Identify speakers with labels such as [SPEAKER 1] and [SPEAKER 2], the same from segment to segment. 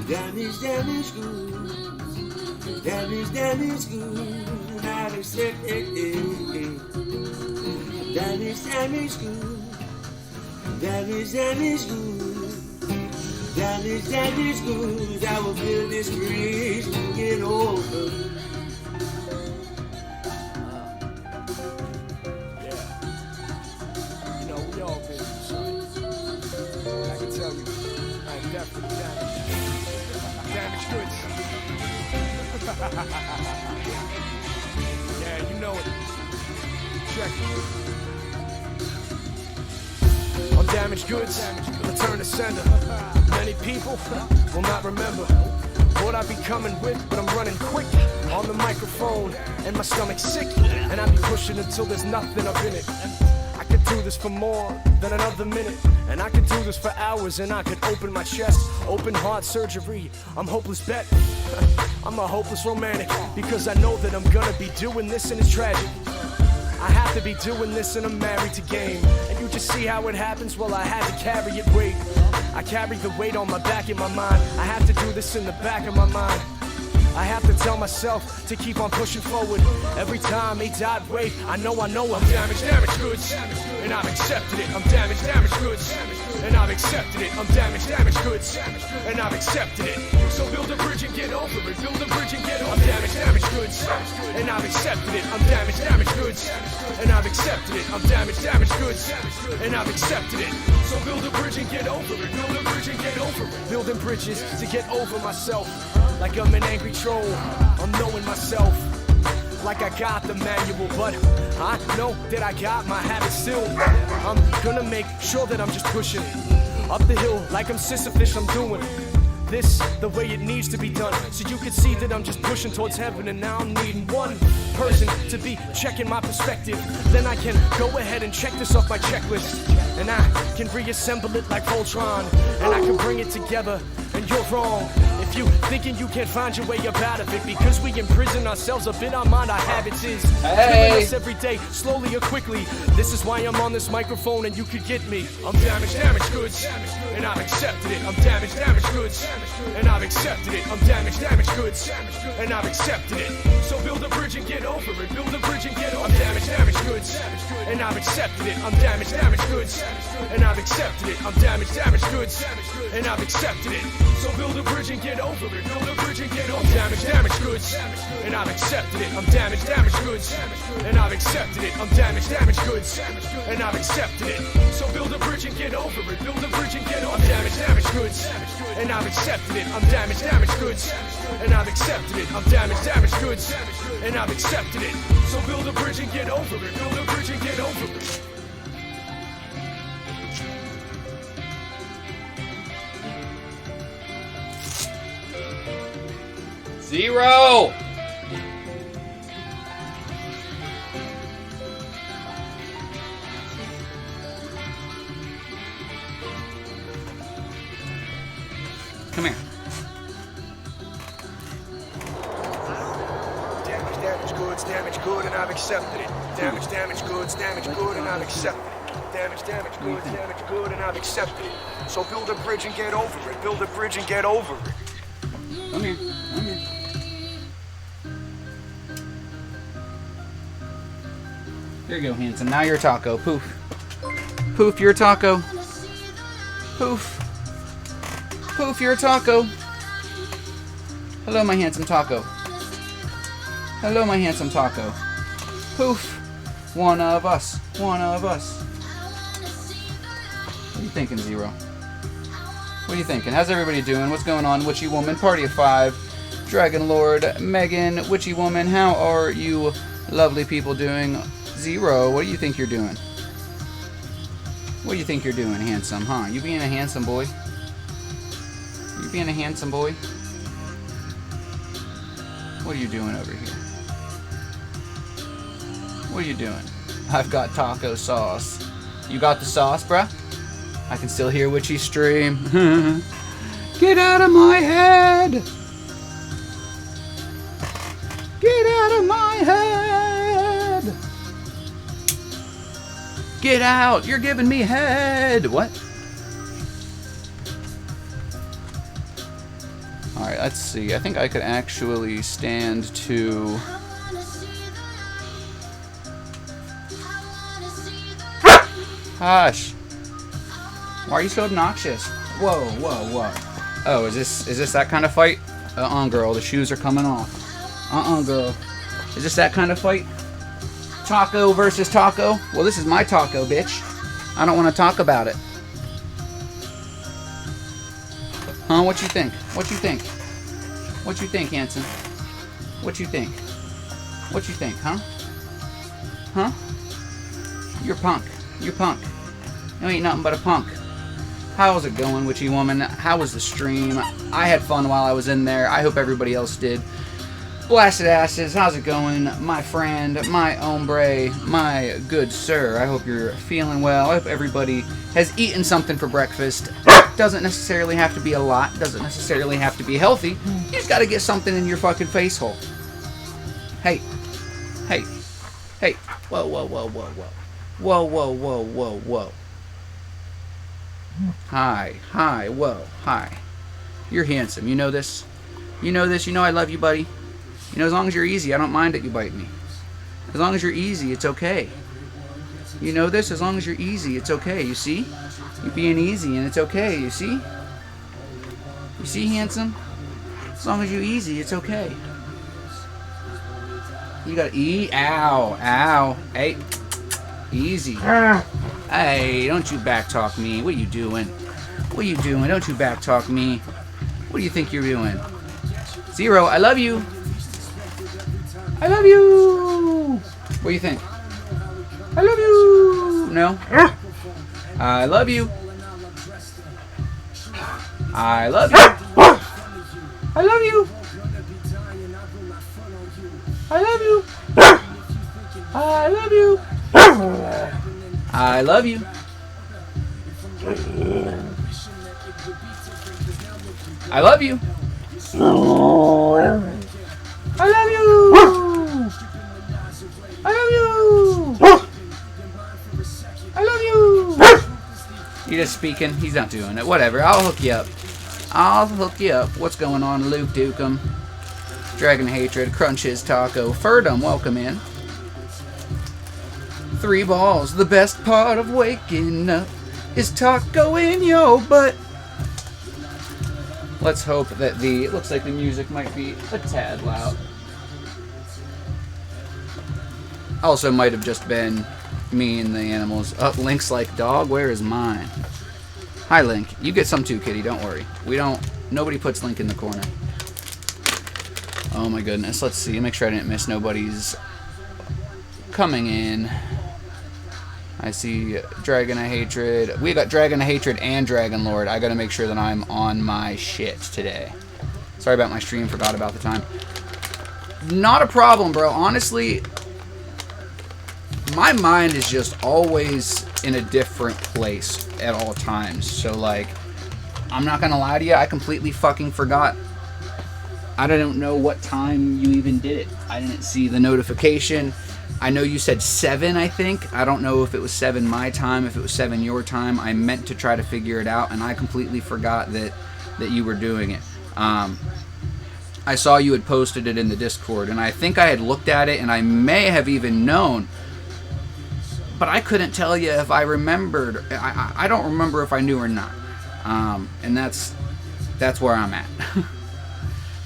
[SPEAKER 1] Damage, damage, good. Damage, good. Not accepted. Damage, good. Damage, good. Damage, good. I will build this bridge and get over.
[SPEAKER 2] We all been through something. I can tell you, I am definitely damaged goods. Yeah, you know it. Check it. I'm damaged goods, return to sender. Many people will not remember what I be coming with, but I'm running quick on the microphone, and my stomach's sick, and I be pushing until there's nothing up in it. I could do this for more than another minute, and I could do this for hours, and I could open my chest, open heart surgery. I'm hopeless bet. I'm a hopeless romantic, because I know that I'm gonna be doing this and it's tragic. I have to be doing this and I'm married to game, and you just see how it happens. Well, I had to carry it, weight. I carry the weight on my back in my mind. I have to do this in the back of my mind. I have to tell myself to keep on pushing forward. Every time they died, wait, I know I'm damaged goods, and I've accepted it. I'm damaged goods, and I've accepted it. I'm damaged goods, and I've accepted it. So build a bridge and get over it. Build a bridge and get over it. I'm damaged goods, and I've accepted it. I'm damaged goods, and I've accepted it. I'm damaged goods, and I've accepted it. So build a bridge and get over it. Build a bridge and get over it. Building bridges to get over myself. Like I'm an angry troll, I'm knowing myself. Like I got the manual, but I know that I got my habits still. I'm gonna make sure that I'm just pushing up the hill like I'm Sisyphus. I'm doing this the way it needs to be done, so you can see that I'm just pushing towards heaven. And now I'm needing one person to be checking my perspective. Then I can go ahead and check this off my checklist, and I can reassemble it like Voltron, and I can bring it together. And you're wrong if you thinking you can't find your way up out of it, because we imprison ourselves up in our mind. Our habits is killing us every day, slowly or quickly. This is why I'm on this microphone, and you could get me. I'm damaged goods, and I've accepted it. I'm damaged goods, and I've accepted it. I'm damaged goods, and I've accepted it. So build a bridge and get over it. Build a bridge and get over it. I'm damaged goods, and I've accepted it. I'm damaged goods, and I've accepted it. I'm damaged goods, and I've accepted it. So build a bridge and get over it. Build a bridge and get over it. I'm damaged goods, and I've accepted it. I'm damaged goods, and I've accepted it. I'm damaged goods, and I've accepted it. So build a bridge and get over it. Build a bridge and get over it. I'm damaged goods, and I've accepted it. I'm damaged goods, and I've accepted it. I'm damaged goods, and I've accepted it. So build a bridge and get over it. Build a bridge and get over it.
[SPEAKER 3] Zero! Come here.
[SPEAKER 2] Damaged good, and I've accepted it. Damaged goods, good, and I've accepted it. Damaged good, and I've accepted it. So build a bridge and get over it. Build a bridge and get over it.
[SPEAKER 3] Come here. Come here. Here you go, handsome. Now you're a taco. Poof. Poof, you're a taco. Poof. Poof, you're a taco. Hello, my handsome taco. Hello, my handsome taco. Poof. One of us. One of us. What are you thinking, Zero? What are you thinking? How's everybody doing? What's going on? Witchy Woman, Party of 5, Dragon Lord, Megan, Witchy Woman, how are you lovely people doing? Zero, what do you think you're doing? What do you think you're doing, handsome, huh? You being a handsome boy? You being a handsome boy? What are you doing over here? What are you doing? I've got taco sauce. You got the sauce, bruh? I can still hear Witchy stream. Get out of my head! Get out of my head! Get out! You're giving me head! What? Alright, let's see. I think I could actually stand to... Hush! Why are you so obnoxious? Whoa, whoa, whoa. Oh, is this that kind of fight? Girl, the shoes are coming off. Girl. Is this that kind of fight? Taco versus taco? Well, this is my taco, bitch. I don't want to talk about it. Huh? What you think? What you think? What you think, Hanson? What you think? What you think, huh? Huh? You're punk. You're punk. You ain't nothing but a punk. How's it going, witchy woman? How was the stream? I had fun while I was in there. I hope everybody else did. Blasted asses, how's it going? My friend, my hombre, my good sir. I hope you're feeling well. I hope everybody has eaten something for breakfast. Doesn't necessarily have to be a lot. Doesn't necessarily have to be healthy. You just gotta get something in your fucking face hole. Hey. Hey. Hey. Whoa, whoa, whoa, whoa, whoa. Whoa, whoa, whoa, whoa, whoa. Hi. Hi. Whoa. Hi. You're handsome. You know this? You know this? You know I love you, buddy? You know, as long as you're easy, I don't mind that you bite me. As long as you're easy, it's okay. You know this? As long as you're easy, it's okay. You see? You're being easy and it's okay. You see? You see, handsome? As long as you're easy, it's okay. You gotta eat. Ow. Ow. Hey. Easy. Hey, don't you backtalk me. What are you doing? What are you doing? Don't you backtalk me. What do you think you're doing? Zero, I love you. I love you. What do you think? I love you. No? I love you. I love you. I love you. I love you. I love you. I love you. I love you. I love you. I love you. I love you. You're just speaking. He's not doing it. Whatever. I'll hook you up. I'll hook you up. What's going on, Luke Dukem? Dragon Hatred, Crunches, Taco, Furdum, welcome in. 3 balls. The best part of waking up is taco in your butt. Let's hope that it looks like the music might be a tad loud. Also might have just been me and the animals. Oh, Link's like, dog, where is mine? Hi, Link. You get some too, kitty. Don't worry. Nobody puts Link in the corner. Oh my goodness. Let's see. Make sure I didn't miss nobody's coming in. I see Dragon of Hatred. We got Dragon of Hatred and Dragon Lord. I gotta make sure that I'm on my shit today. Sorry about my stream. Forgot about the time. Not a problem, bro. Honestly, my mind is just always in a different place at all times. So, like, I'm not gonna lie to you. I completely fucking forgot. I don't know what time you even did it. I didn't see the notification. I know you said 7, I think. I don't know if it was 7 my time, if it was 7 your time. I meant to try to figure it out, and I completely forgot that you were doing it. I saw you had posted it in the Discord, and I think I had looked at it, and I may have even known, but I couldn't tell you if I remembered. I don't remember if I knew or not. And that's where I'm at.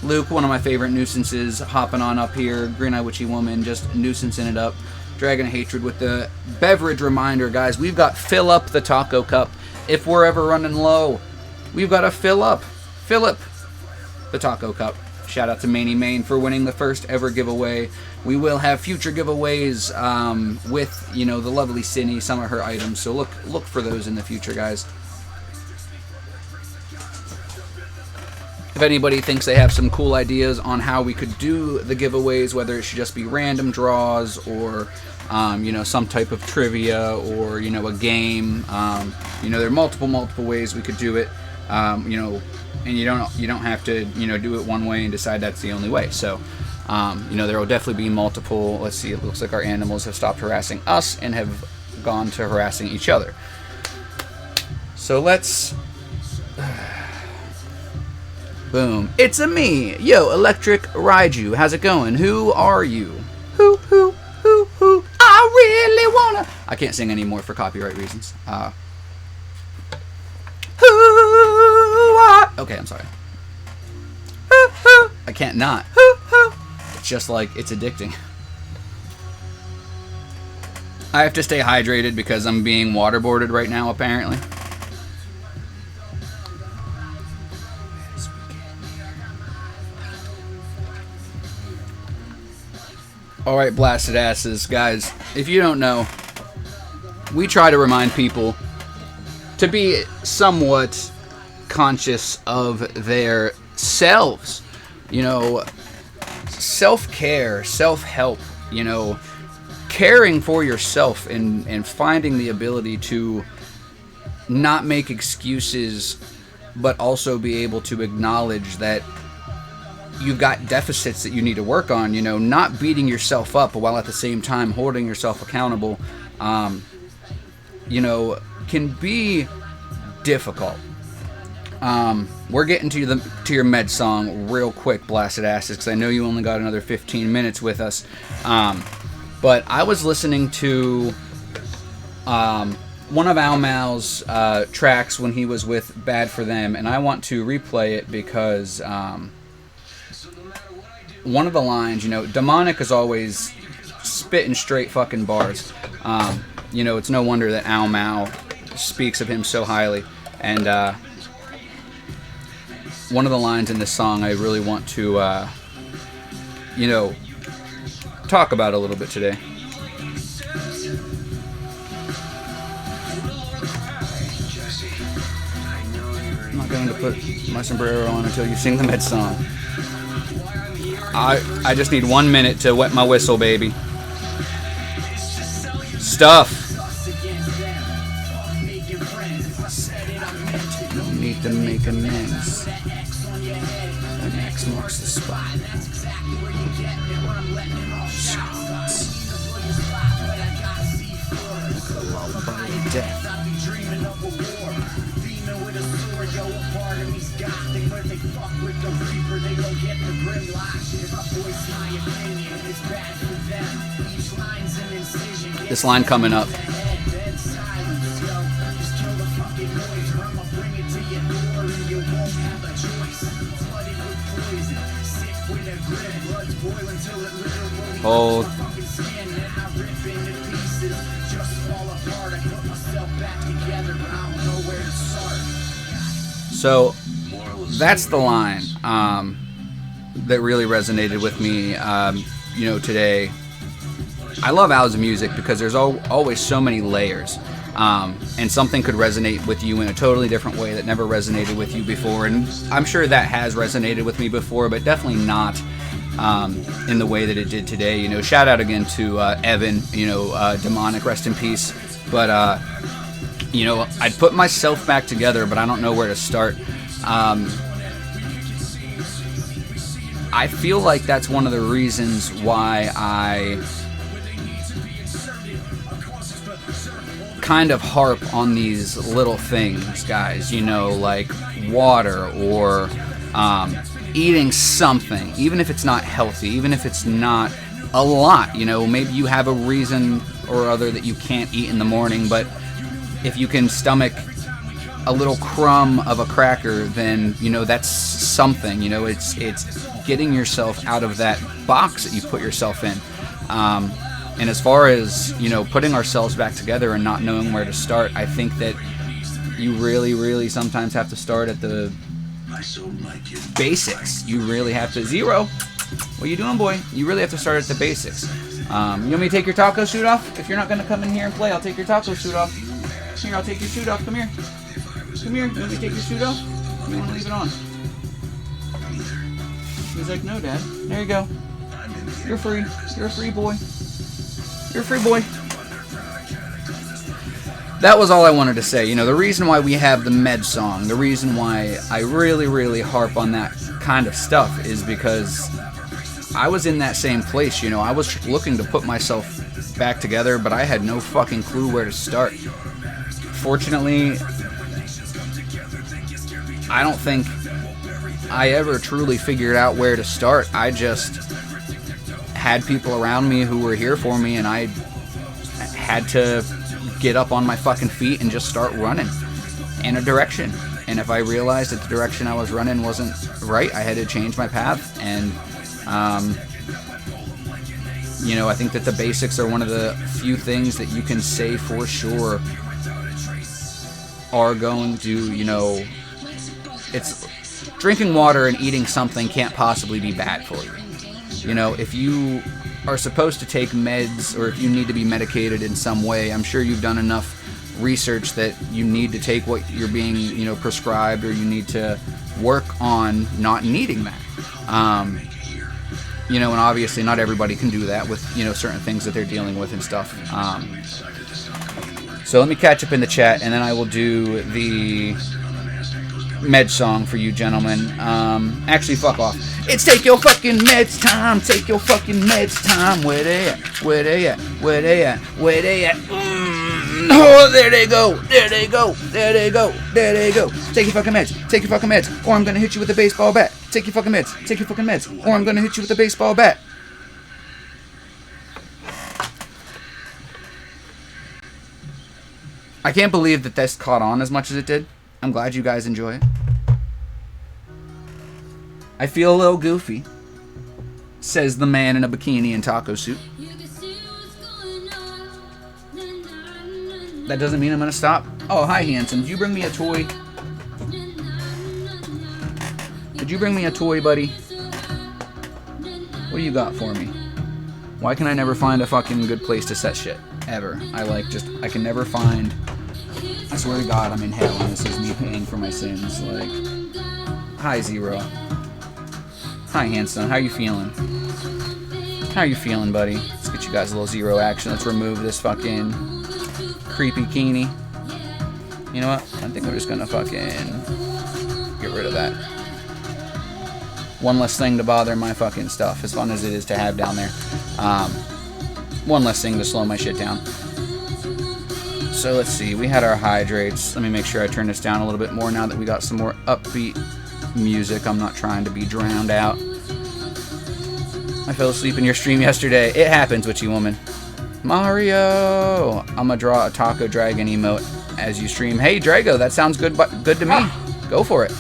[SPEAKER 3] Luke, one of my favorite nuisances, hopping on up here. Green Eye Witchy Woman, just nuisancing it up. Dragon of Hatred with the beverage reminder, guys. We've got fill up the taco cup. If we're ever running low, we've got to fill up the taco cup. Shout out to Maney Main for winning the first ever giveaway. We will have future giveaways with, the lovely Cindy, some of her items. So look for those in the future, guys. If anybody thinks they have some cool ideas on how we could do the giveaways, whether it should just be random draws or, some type of trivia or, a game, there are multiple ways we could do it, and you don't have to, do it one way and decide that's the only way. So, there will definitely be multiple. Let's see, it looks like our animals have stopped harassing us and have gone to harassing each other. So let's Boom. It's a me. Yo, Electric Raiju. How's it going? Who are you? Who? I really wanna. I can't sing anymore for copyright reasons. Okay, I'm sorry. I can't not. It's just like, it's addicting. I have to stay hydrated because I'm being waterboarded right now, apparently. Alright, blasted asses. Guys, if you don't know, we try to remind people to be somewhat conscious of their selves. You know, self-care, self-help, you know, caring for yourself and finding the ability to not make excuses, but also be able to acknowledge that you've got deficits that you need to work on, you know, not beating yourself up while at the same time holding yourself accountable, you know, can be difficult. We're getting to your med song real quick, blasted asses, because I know you only got another 15 minutes with us. But I was listening to one of Ao Mao's tracks when he was with Bad For Them, and I want to replay it because one of the lines, you know, Demonic is always spitting straight fucking bars. You know, it's no wonder that Ao Mao speaks of him so highly. And one of the lines in this song I really want to, you know, talk about a little bit today. I'm not going to put my sombrero on until you sing the med song. I just need 1 minute to wet my whistle, baby. Stuff. You need to make amends. An X marks the spot. Death. This line coming up. Hold. So that's the line that really resonated with me, you know, today. I love Ao's music because there's always so many layers, and something could resonate with you in a totally different way that never resonated with you before, and I'm sure that has resonated with me before, but definitely not in the way that it did today. You know, shout out again to Evan, you know, Demonic, rest in peace. But you know, I'd put myself back together, but I don't know where to start. I feel like that's one of the reasons why I kind of harp on these little things, guys, you know, like water or eating something, even if it's not healthy, even if it's not a lot, you know, maybe you have a reason or other that you can't eat in the morning, but if you can stomach a little crumb of a cracker, then, you know, that's something, you know, it's getting yourself out of that box that you put yourself in. And as far as, you know, putting ourselves back together and not knowing where to start, I think that you really, really sometimes have to start at the basics. You really have to... Zero, what you doing, boy? You really have to start at the basics. You want me to take your taco suit off? If you're not going to come in here and play, I'll take your taco suit off. Here, I'll take your suit off. Come here. Come here. You want me to take your suit off? You want to leave it on? He's like, no, Dad. There you go. You're free. You're a free boy. You're a free boy. That was all I wanted to say. You know, the reason why we have the med song, the reason why I really, really harp on that kind of stuff is because I was in that same place, you know. I was looking to put myself back together, but I had no fucking clue where to start. Fortunately, I don't think I ever truly figured out where to start. I just had people around me who were here for me, and I had to get up on my fucking feet and just start running in a direction. And if I realized that the direction I was running wasn't right, I had to change my path. And you know, I think that the basics are one of the few things that you can say for sure are going to, you know, it's drinking water and eating something can't possibly be bad for you. You know, if you are supposed to take meds, or if you need to be medicated in some way, I'm sure you've done enough research that you need to take what you're being, you know, prescribed, or you need to work on not needing that. You know, and obviously not everybody can do that with, you know, certain things that they're dealing with and stuff. So let me catch up in the chat, and then I will do the med song for you gentlemen. Actually, fuck off. It's take your fucking meds time. Take your fucking meds time. Where they at? Where they at? Where they at? Where they at? Oh, there they go. There they go. There they go. There they go. Take your fucking meds. Take your fucking meds, or I'm gonna hit you with a baseball bat. Take your fucking meds. Take your fucking meds, or I'm gonna hit you with a baseball bat. I can't believe that this caught on as much as it did. I'm glad you guys enjoy it. I feel a little goofy, says the man in a bikini and taco suit. That doesn't mean I'm gonna stop. Oh, hi, handsome. Did you bring me a toy? Did you bring me a toy, buddy? What do you got for me? Why can I never find a fucking good place to set shit? Ever. I can never find... I swear to God, I'm in hell, and this is me paying for my sins. Like, hi, Zero. Hi, handsome. How you feeling? How you feeling, buddy? Let's get you guys a little Zero action. Let's remove this fucking creepy Keeny. You know what? I think I'm just gonna fucking get rid of that. One less thing to bother my fucking stuff, as fun as it is to have down there. One less thing to slow my shit down. So let's see, we had our hydrates. Let me make sure I turn this down a little bit more now that we got some more upbeat music. I'm not trying to be drowned out. I fell asleep in your stream yesterday. It happens, witchy woman. Mario! I'm gonna draw a Taco Dragon emote as you stream. Hey, Drago, that sounds good to me. Go for it.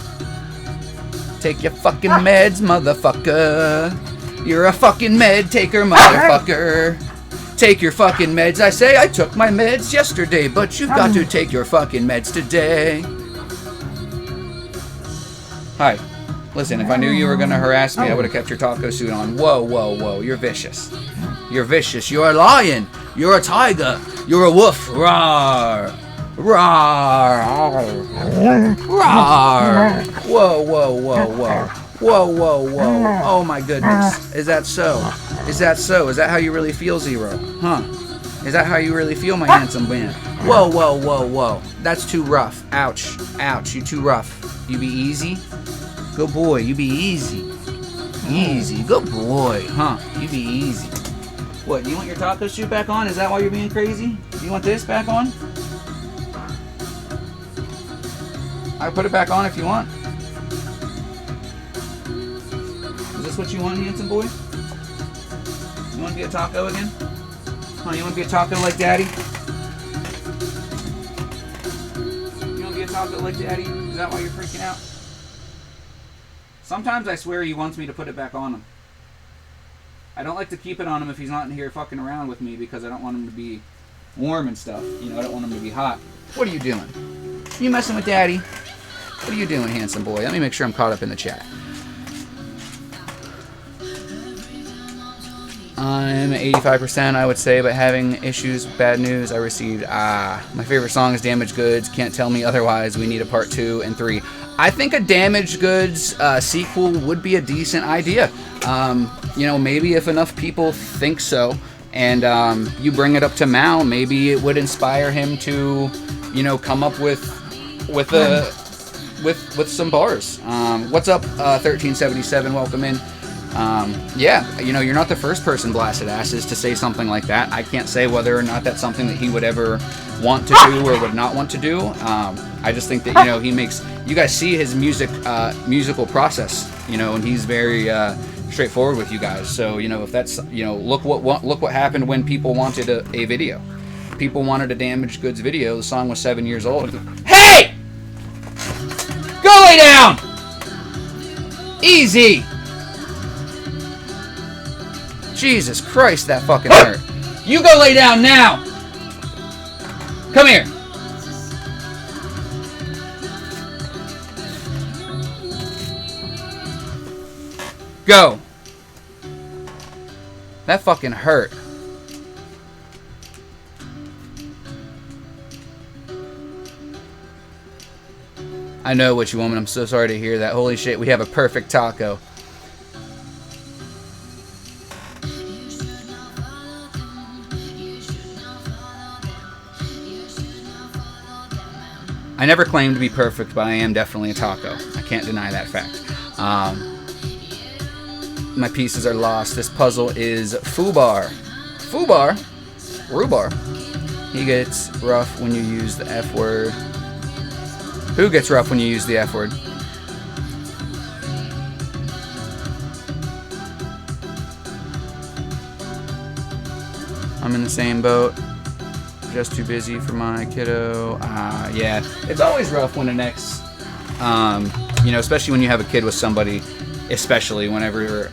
[SPEAKER 3] Take your fucking meds, motherfucker. You're a fucking med taker, motherfucker. Take your fucking meds. I say I took my meds yesterday, but you've got to take your fucking meds today. Hi. Listen, if I knew you were going to harass me, I would have kept your taco suit on. Whoa, whoa, whoa. You're vicious. You're vicious. You're a lion. You're a tiger. You're a wolf. Roar. Roar. Roar. Whoa, whoa, whoa, whoa. Whoa, whoa, whoa. Oh my goodness. Is that so? Is that so? Is that how you really feel, Zero? Huh? Is that how you really feel, my handsome man? Whoa, whoa, whoa, whoa. That's too rough. Ouch. Ouch. You too rough. You be easy? Good boy. You be easy. Easy. Good boy. Huh? You be easy. What, you want your taco suit back on? Is that why you're being crazy? You want this back on? I'll put it back on if you want. Is this what you want, handsome boy? You want to be a taco again? Huh, you want to be a taco like Daddy? You want to be a taco like Daddy? Is that why you're freaking out? Sometimes I swear he wants me to put it back on him. I don't like to keep it on him if he's not in here fucking around with me because I don't want him to be warm and stuff. You know, I don't want him to be hot. What are you doing? You messing with Daddy? What are you doing, handsome boy? Let me make sure I'm caught up in the chat. I'm 85%, I would say, but having issues, bad news I received. My favorite song is Damaged Goods. Can't tell me otherwise. We need a part 2 and 3. I think a Damaged Goods sequel would be a decent idea. You know, maybe if enough people think so, and you bring it up to Mal, maybe it would inspire him to, you know, come up with some bars. What's up, 1377? Welcome in. Yeah, you know, you're not the first person, Blasted Asses, to say something like that. I can't say whether or not that's something that he would ever want to do or would not want to do. I just think that, you know, he makes, you guys see his musical process, you know, and he's very straightforward with you guys. So, you know, if that's, you know, look what happened when people wanted a video. People wanted a Damaged Goods video. The song was 7 years old. Hey! Go lay down! Easy! Jesus Christ, that fucking hurt. You go lay down now! Come here. Go. That fucking hurt. I know, Witchy Woman. I'm so sorry to hear that. Holy shit, we have a perfect taco. I never claimed to be perfect, but I am definitely a taco. I can't deny that fact. My pieces are lost. This puzzle is Fubar. Fubar? Rhubarb. He gets rough when you use the F word. Who gets rough when you use the F word? I'm in the same boat. Just too busy for my kiddo. Yeah. It's always rough when an ex, you know, especially when you have a kid with somebody, especially whenever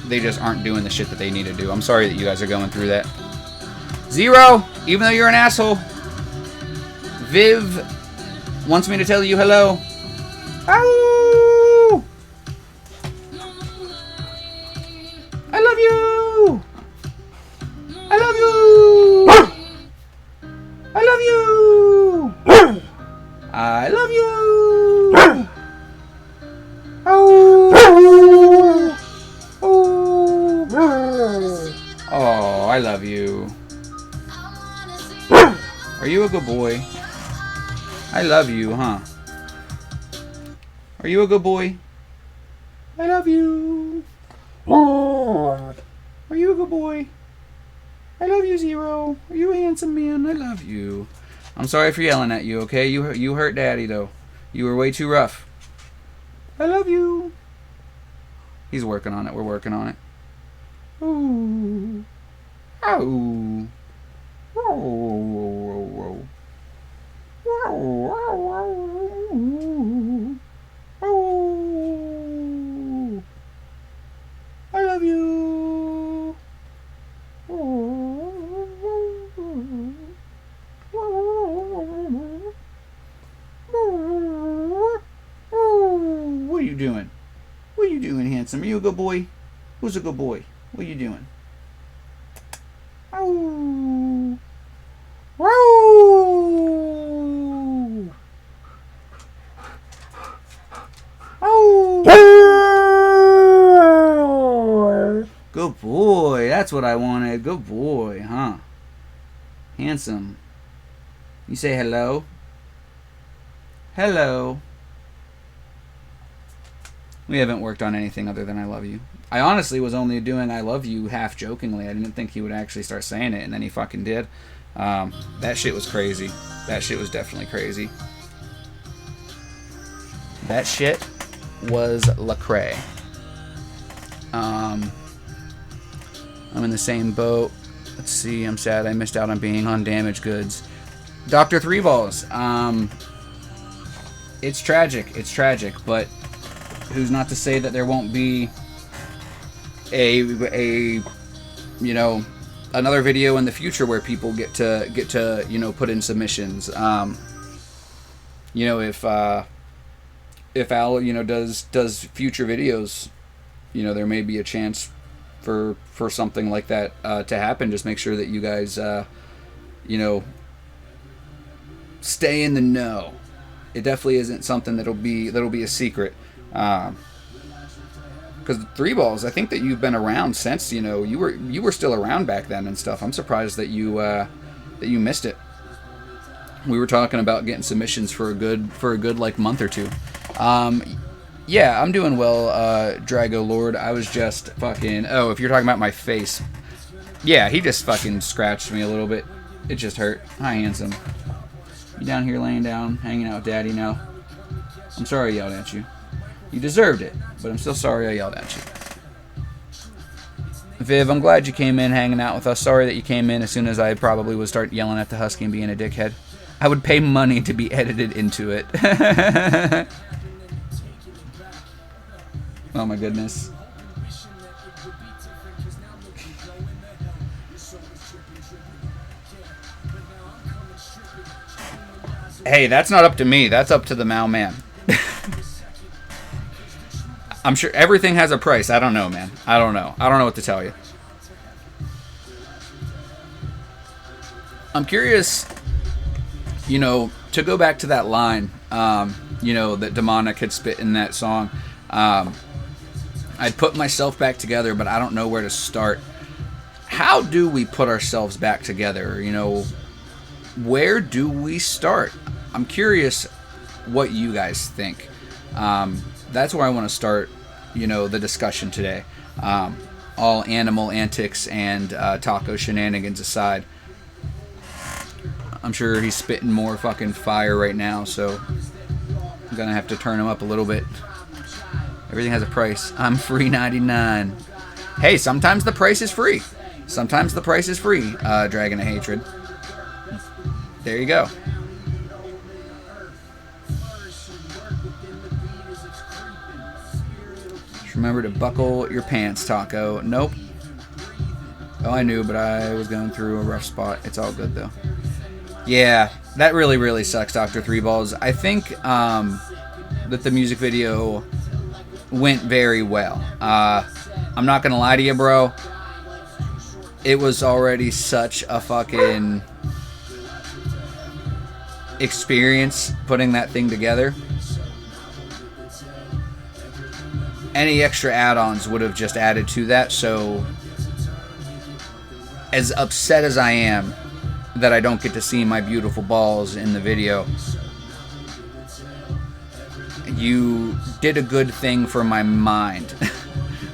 [SPEAKER 3] they just aren't doing the shit that they need to do. I'm sorry that you guys are going through that. Zero, even though you're an asshole, Viv wants me to tell you hello. Ow! I love you! I love you! I love you! I love you! Oh! Oh, I love you. Are you a good boy? I love you, huh? Are you a good boy? I love you. Are you a good boy? I love you, Zero. Are you a handsome man? I love you. I'm sorry for yelling at you, okay? You hurt Daddy, though. You were way too rough. I love you. He's working on it. We're working on it. Ooh. Ow. Whoa, whoa, whoa, whoa. Oh, I love you. What are you doing? What are you doing, handsome? Are you a good boy? Who's a good boy? What are you doing? Oh. Whoa! Oh! Good boy. That's what I wanted. Good boy, huh? Handsome. You say hello? Hello. We haven't worked on anything other than I love you. I honestly was only doing I love you half jokingly. I didn't think he would actually start saying it, and then he fucking did. That shit was crazy. That shit was definitely crazy. That shit was Lecrae. I'm in the same boat. Let's see, I'm sad I missed out on being on Damaged Goods. Dr. Three Balls. It's tragic. It's tragic, but who's not to say that there won't be a you know, another video in the future where people get to you know, put in submissions. You know, if Al, you know, does future videos, you know, there may be a chance for something like that to happen. Just make sure that you guys you know, stay in the know. It definitely isn't something that'll be a secret. Because Three Balls, I think that you've been around since, you know, you were still around back then and stuff. I'm surprised that you missed it. We were talking about getting submissions for a good like month or two. Yeah, I'm doing well, Drago Lord. I was just fucking... Oh, if you're talking about my face. Yeah, he just fucking scratched me a little bit. It just hurt. Hi, handsome. You down here laying down, hanging out with Daddy now? I'm sorry I yelled at you. You deserved it, but I'm still sorry I yelled at you. Viv, I'm glad you came in hanging out with us. Sorry that you came in as soon as I probably would start yelling at the Husky and being a dickhead. I would pay money to be edited into it. Oh my goodness. Hey, that's not up to me. That's up to the Mao man. I'm sure everything has a price. I don't know, man. I don't know. I don't know what to tell you. I'm curious, you know, to go back to that line, you know, that Demonic had spit in that song. I'd put myself back together, but I don't know where to start. How do we put ourselves back together? You know, where do we start? I'm curious what you guys think. That's where I want to start, you know, the discussion today. All animal antics and taco shenanigans aside. I'm sure he's spitting more fucking fire right now, so I'm gonna have to turn him up a little bit. Everything has a price. I'm free 99. Hey, sometimes the price is free. Sometimes the price is free, Dragon of Hatred. There you go. Just remember to buckle your pants, Taco. Nope. Oh, I knew, but I was going through a rough spot. It's all good, though. Yeah, that really, really sucks, Dr. Three Balls. I think that the music video went very well. I'm not gonna lie to you, bro. It was already such a fucking experience putting that thing together. Any extra add-ons would have just added to that, so as upset as I am that I don't get to see my beautiful balls in the video, you did a good thing for my mind,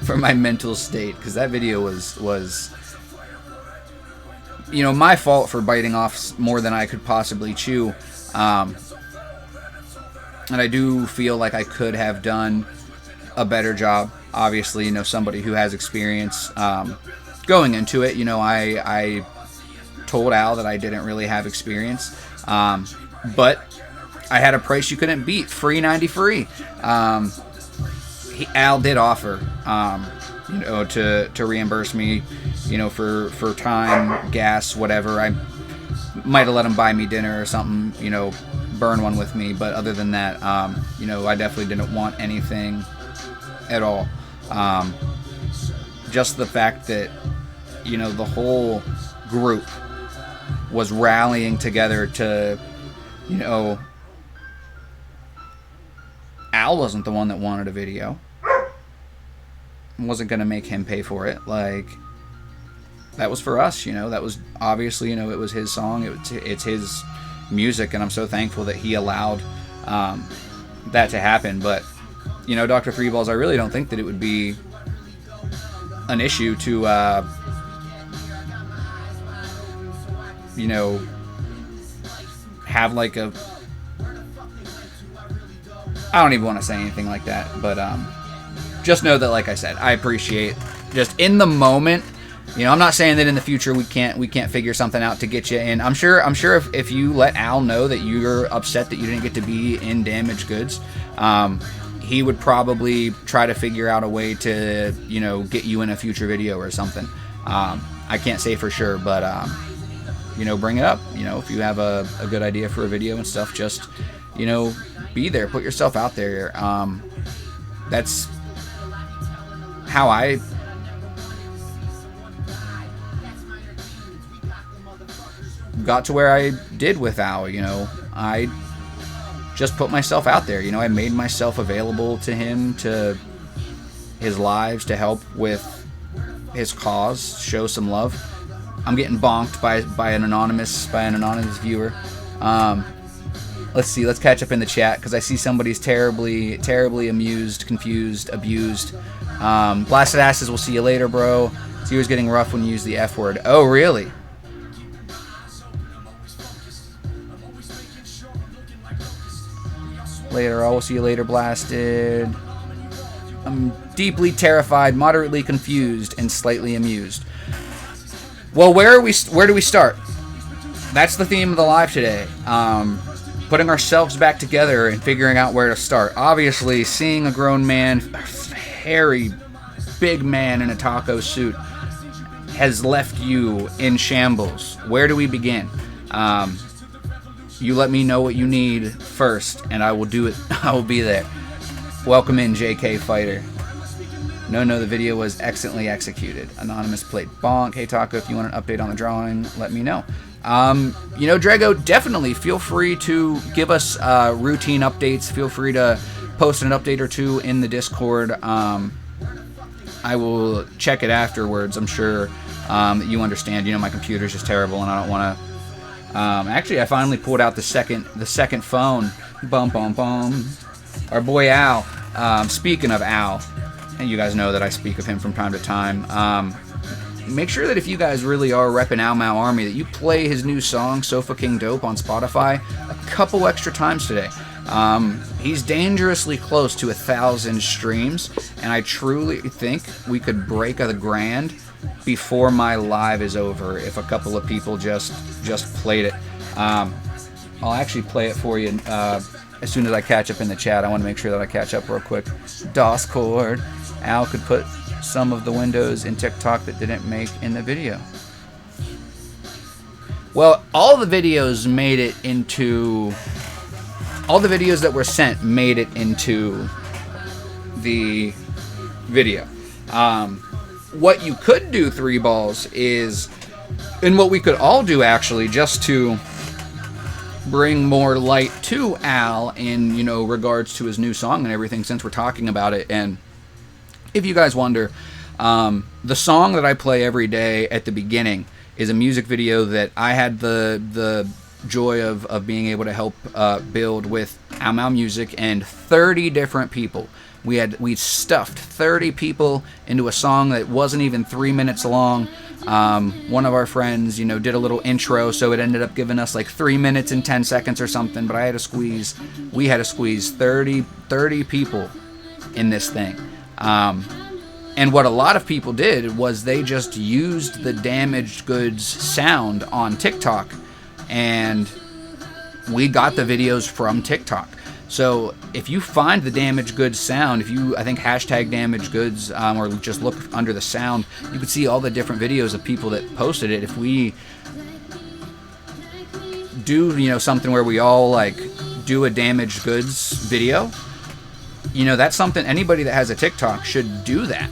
[SPEAKER 3] for my mental state, because that video was, you know, my fault for biting off more than I could possibly chew, and I do feel like I could have done a better job. Obviously, you know, somebody who has experience going into it, you know, I told Al that I didn't really have experience, but I had a price you couldn't beat, free 90 free. Al did offer, you know, to reimburse me, you know, for time, gas, whatever. I might have let him buy me dinner or something, you know, burn one with me. But other than that, you know, I definitely didn't want anything at all. Just the fact that, you know, the whole group was rallying together to, you know, Al wasn't the one that wanted a video. Wasn't going to make him pay for it. Like, that was for us, you know. That was obviously, you know, it was his song. It's his music, and I'm so thankful that he allowed that to happen. But, you know, Dr. Three Balls, I really don't think that it would be an issue to, you know, have like a... I don't even want to say anything like that, but just know that, like I said, I appreciate just in the moment. You know, I'm not saying that in the future we can't figure something out to get you in. I'm sure if you let Al know that you're upset that you didn't get to be in Damaged Goods, he would probably try to figure out a way to, you know, get you in a future video or something. I can't say for sure, but you know, bring it up. You know, if you have a good idea for a video and stuff, just, you know, be there, put yourself out there. That's how I got to where I did with Al. You know, I just put myself out there. You know, I made myself available to him, to his lives, to help with his cause, show some love. I'm getting bonked by an anonymous viewer. Let's see. Let's catch up in the chat because I see somebody's terribly, terribly amused, confused, abused. Blasted asses. We'll see you later, bro. See who's getting rough when you use the F word. Oh, really? Later. I will see you later, Blasted. I'm deeply terrified, moderately confused, and slightly amused. Well, where do we start? That's the theme of the live today. Putting ourselves back together and figuring out where to start. Obviously, seeing a grown man, a hairy, big man in a taco suit, has left you in shambles. Where do we begin? You let me know what you need first, and I will do it. I will be there. Welcome in, JK Fighter. No, the video was excellently executed. Anonymous played bonk. Hey, Taco, if you want an update on the drawing, let me know. Drago, definitely feel free to give us routine updates. Feel free to post an update or two in the Discord. I will check it afterwards. I'm sure that you understand. My computer's just terrible, and I don't want to. Actually, I finally pulled out the second phone. Bum bum bum. Our boy Al. Speaking of Al, and you guys know that I speak of him from time to time. Make sure that if you guys really are repping Al Mao Army, that you play his new song, Sofa King Dope, on Spotify a couple extra times today. He's dangerously close to 1,000 streams, and I truly think we could break the grand before my live is over if a couple of people just played it. I'll actually play it for you as soon as I catch up in the chat. I want to make sure that I catch up real quick. DOS cord. Al could put some of the windows in TikTok that didn't make in the video. Well, all the videos that were sent made it into the video. What you could do, Three Balls, is, and what we could all do actually, just to bring more light to Al in, regards to his new song and everything, since we're talking about it. And if you guys wonder, the song that I play every day at the beginning is a music video that I had the joy of being able to help build with Al Mao Music and 30 different people. We stuffed 30 people into a song that wasn't even 3 minutes long. One of our friends, did a little intro, so it ended up giving us like 3 minutes and 10 seconds or something, but we had to squeeze 30 people in this thing. And what a lot of people did was they just used the Damaged Goods sound on TikTok, and we got the videos from TikTok. So if you find the Damaged Goods sound, I think hashtag Damaged Goods, or just look under the sound, you can see all the different videos of people that posted it. If we do, something where we all do a Damaged Goods video, that's something anybody that has a TikTok should do that.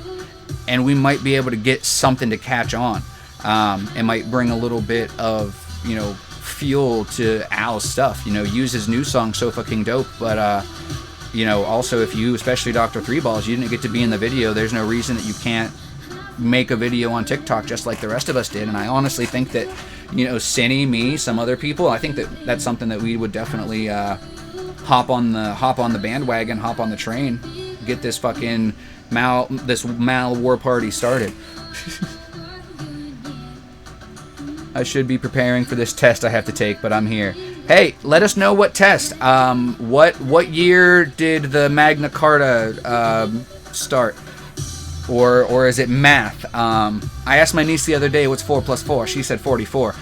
[SPEAKER 3] And we might be able to get something to catch on. It might bring a little bit of, fuel to Al's stuff. Use his new song, Sofa King Dope. But, also if you, especially Dr. Three Balls, you didn't get to be in the video, there's no reason that you can't make a video on TikTok just like the rest of us did. And I honestly think that, Cinny, me, some other people, I think that that's something that we would definitely hop on the bandwagon, hop on the train, get this fucking Mal war party started. I should be preparing for this test I have to take, but I'm here. Hey, let us know what test. What year did the Magna Carta start? Or is it math? I asked my niece the other day, what's 4 plus 4? She said 44.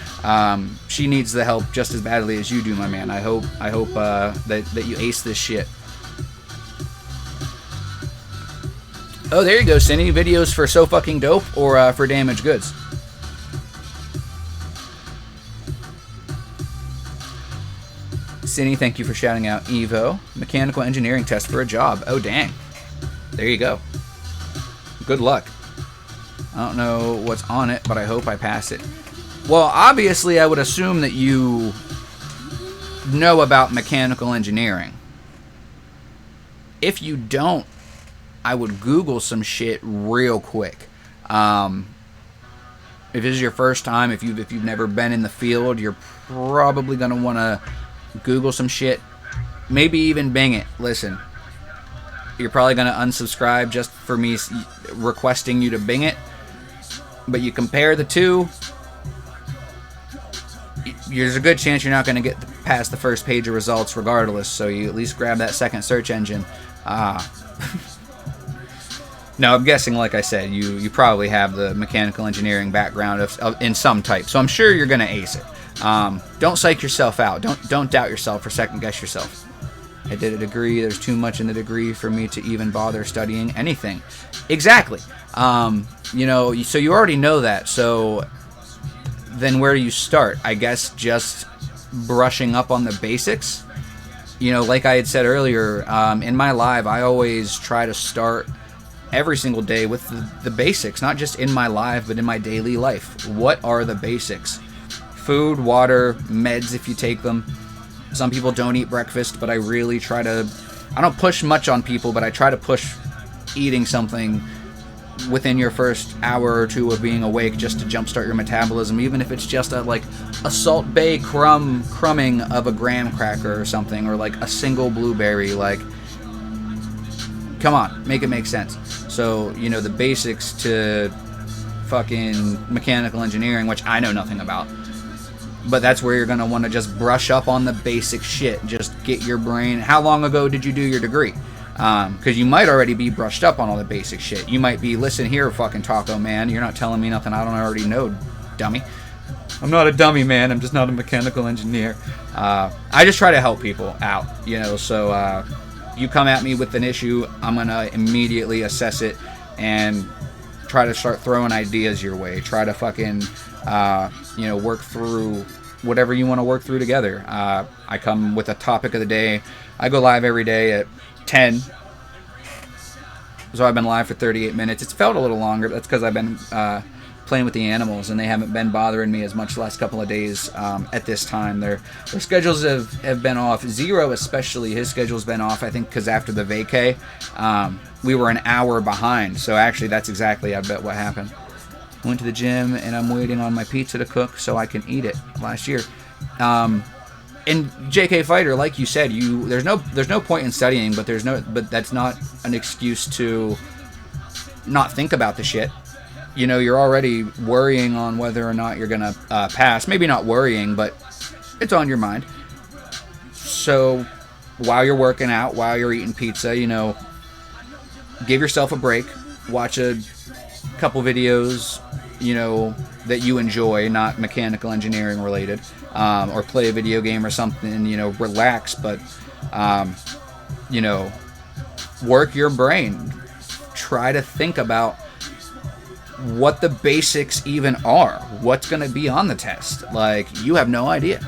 [SPEAKER 3] She needs the help just as badly as you do, my man. I hope that you ace this shit. Oh, there you go, Cindy. Videos for So Fucking Dope or for Damaged Goods? Cindy, thank you for shouting out Evo. Mechanical engineering test for a job. Oh, dang. There you go. Good luck. I don't know what's on it, but I hope I pass it. Well, obviously, I would assume that you know about mechanical engineering. If you don't, I would Google some shit real quick. If this is your first time, if you've never been in the field, you're probably going to want to Google some shit. maybe even Bing it. Listen, you're probably going to unsubscribe just for me requesting you to Bing it. But you compare the two, there's a good chance you're not going to get past the first page of results regardless, so you at least grab that second search engine. No, I'm guessing, like I said, you probably have the mechanical engineering background in some type, so I'm sure you're going to ace it. Don't psych yourself out. Don't doubt yourself or second guess yourself. I did a degree. There's too much in the degree for me to even bother studying anything. Exactly. You know, so you already know that. So then where do you start? I guess just brushing up on the basics. You know, like I had said earlier, in my live, I always try to start every single day with the basics, not just in my live, but in my daily life. What are the basics? Food, water, meds if you take them. Some people don't eat breakfast, but I really try to, I don't push much on people, but I try to push eating something within your first hour or two of being awake just to jumpstart your metabolism, even if it's just a Salt Bae crumbing of a graham cracker or something, or like a single blueberry. Like, come on, make it make sense. So, you know, the basics to fucking mechanical engineering, which I know nothing about, but that's where you're going to want to just brush up on the basic shit. Just get your brain. How long ago did you do your degree? Because you might already be brushed up on all the basic shit. You might be, listen here, fucking Taco Man, you're not telling me nothing I don't already know, dummy. I'm not a dummy, man. I'm just not a mechanical engineer. I just try to help people out, you know, so you come at me with an issue, I'm going to immediately assess it and try to start throwing ideas your way. Try to fucking, you know, work through whatever you want to work through together. I come with a topic of the day. I go live every day at 10. So I've been live for 38 minutes. It's felt a little longer, but that's because I've been playing with the animals, and they haven't been bothering me as much the last couple of days at this time. Their schedules have been off. Zero especially, his schedule's been off, I think, because after the vacay, we were an hour behind. So actually, that's exactly, I bet, what happened. Went to the gym, and I'm waiting on my pizza to cook so I can eat it last year. And JK Fighter, like you said, there's no point in studying, but that's not an excuse to not think about the shit. You know, you're already worrying on whether or not you're gonna pass. Maybe not worrying, but it's on your mind. So while you're working out, while you're eating pizza, you know, give yourself a break. Watch a couple videos, you know, that you enjoy, not mechanical engineering related, or play a video game or something, you know, relax, but, you know, work your brain. Try to think about what the basics even are. What's going to be on the test? Like, you have no idea.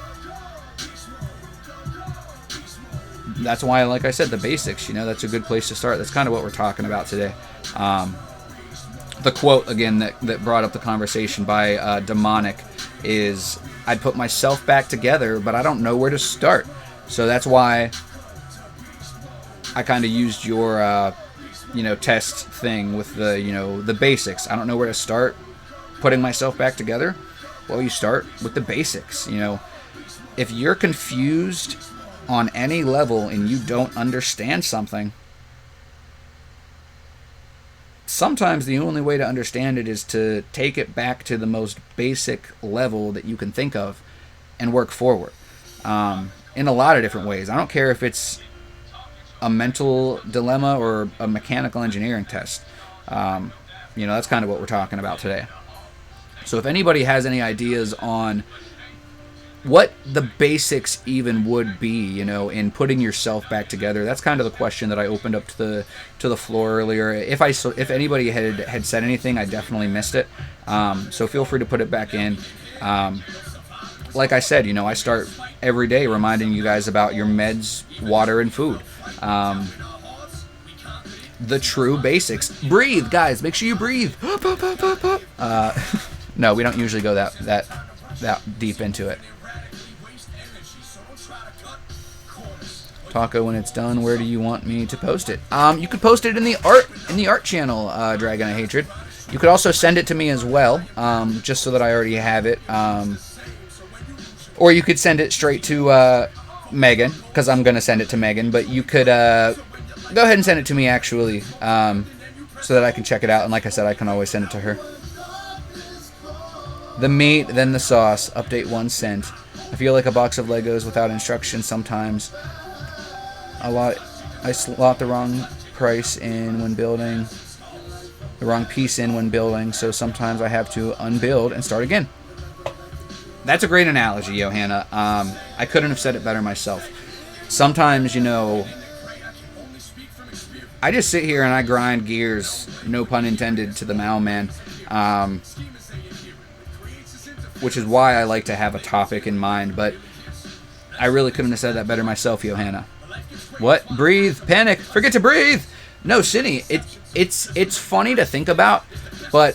[SPEAKER 3] That's why, like I said, the basics, you know, that's a good place to start. That's kind of what we're talking about today. The quote, again, that brought up the conversation by Demonic is, I'd put myself back together, but I don't know where to start. So that's why I kind of used your, you know, test thing with the, you know, the basics. I don't know where to start putting myself back together. Well, you start with the basics, you know. If you're confused on any level and you don't understand something, sometimes the only way to understand it is to take it back to the most basic level that you can think of and work forward in a lot of different ways. I don't care if it's a mental dilemma or a mechanical engineering test. You know, that's kind of what we're talking about today. So if anybody has any ideas on what the basics even would be, you know, in putting yourself back together, that's kind of the question that I opened up to the floor earlier. If anybody had said anything, I definitely missed it. So feel free to put it back in. Like I said, you know, I start every day reminding you guys about your meds, water, and food. The true basics. Breathe, guys. Make sure you breathe. No, we don't usually go that deep into it. Taco, when it's done, where do you want me to post it? You could post it in the art channel, Dragon of Hatred. You could also send it to me as well, just so that I already have it. Or you could send it straight to Megan, because I'm going to send it to Megan, but you could go ahead and send it to me, actually, so that I can check it out. And like I said, I can always send it to her. The meat, then the sauce. Update 1 cent. I feel like a box of Legos without instructions sometimes. I slot the wrong price in when building. The wrong piece in when building, so sometimes I have to unbuild and start again. That's a great analogy, Johanna. I couldn't have said it better myself. Sometimes, you know, I just sit here and I grind gears, no pun intended, to the mailman. Which is why I like to have a topic in mind, but I really couldn't have said that better myself, Johanna. What? Breathe. Panic. Forget to breathe. No, Cindy, it's funny to think about, but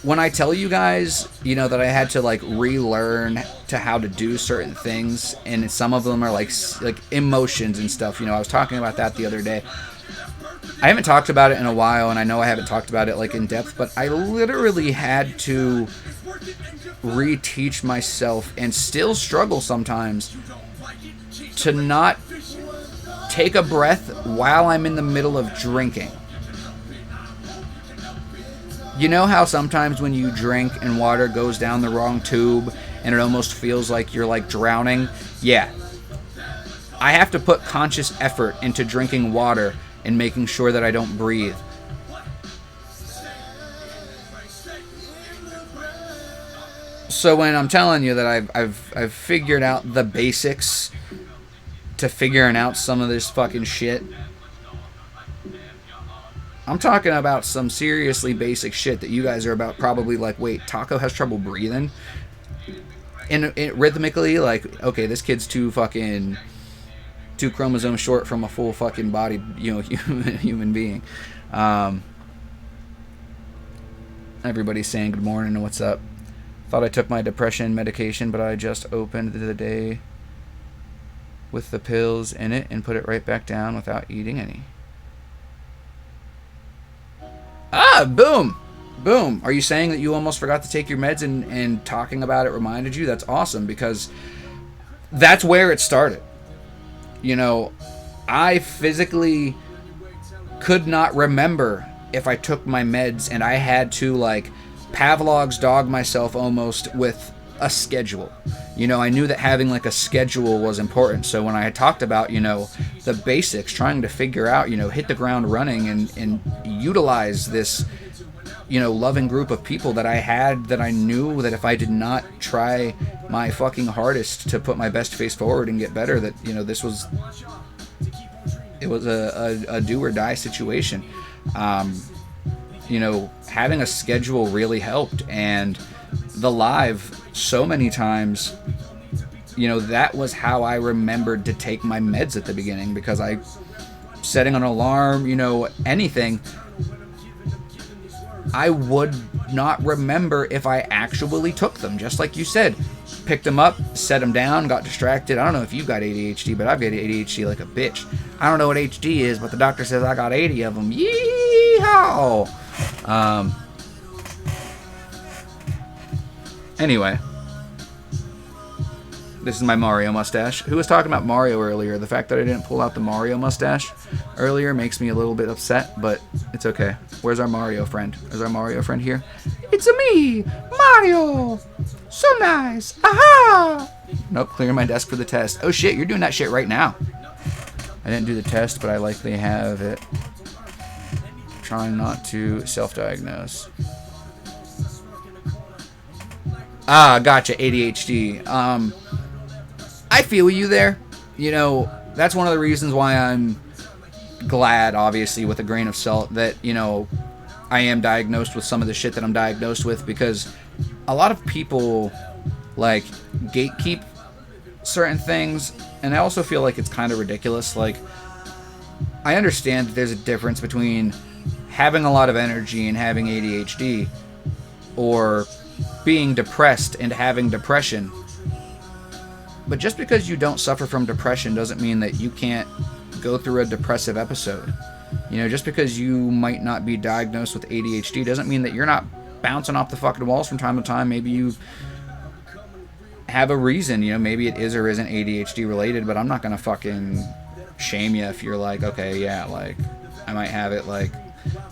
[SPEAKER 3] when I tell you guys, you know, that I had to like relearn to how to do certain things, and some of them are like emotions and stuff. You know, I was talking about that the other day. I haven't talked about it in a while, and I know I haven't talked about it like in depth, but I literally had to reteach myself, and still struggle sometimes, to not take a breath while I'm in the middle of drinking. You know how sometimes when you drink and water goes down the wrong tube and it almost feels like you're like drowning? Yeah. I have to put conscious effort into drinking water and making sure that I don't breathe. So when I'm telling you that I've figured out the basics to figuring out some of this fucking shit, I'm talking about some seriously basic shit that you guys are about probably like, wait, Taco has trouble breathing? And rhythmically, like, okay, this kid's two chromosomes short from a full fucking body, you know, human being. Everybody's saying good morning and what's up. Thought I took my depression medication, but I just opened the day with the pills in it and put it right back down without eating any. Ah, boom. Boom. Are you saying that you almost forgot to take your meds and talking about it reminded you? That's awesome, because that's where it started. You know, I physically could not remember if I took my meds, and I had to, like, Pavlov's dog myself almost with a schedule. You know, I knew that having like a schedule was important. So when I had talked about, you know, the basics, trying to figure out, you know, hit the ground running and utilize this, you know, loving group of people that I had, that I knew that if I did not try my fucking hardest to put my best face forward and get better, that, you know, it was a do or die situation. You know, having a schedule really helped, and the live so many times, you know, that was how I remembered to take my meds at the beginning, because I setting an alarm, you know, anything, I would not remember if I actually took them. Just like you said, picked them up, set them down, got distracted. I don't know if you got ADHD, but I've got ADHD like a bitch. I don't know what HD is, but the doctor says I got 80 of them. Yeehaw! Anyway, this is my Mario mustache. Who was talking about Mario earlier? The fact that I didn't pull out the Mario mustache earlier makes me a little bit upset, but it's okay. Where's our Mario friend? Is our Mario friend here? It's me, Mario. So nice. Aha! Nope, clearing my desk for the test. Oh shit, you're doing that shit right now. I didn't do the test, but I likely have it. Trying not to self-diagnose. Ah, gotcha, ADHD. I feel you there. You know, that's one of the reasons why I'm glad, obviously, with a grain of salt, that, you know, I am diagnosed with some of the shit that I'm diagnosed with, because a lot of people, like, gatekeep certain things, and I also feel like it's kind of ridiculous. Like, I understand that there's a difference between having a lot of energy and having ADHD, or being depressed and having depression. But just because you don't suffer from depression doesn't mean that you can't go through a depressive episode. You know, just because you might not be diagnosed with ADHD doesn't mean that you're not bouncing off the fucking walls from time to time. Maybe you have a reason. You know, maybe it is or isn't ADHD related, but I'm not gonna fucking shame you if you're like, okay, yeah, like I might have it. Like,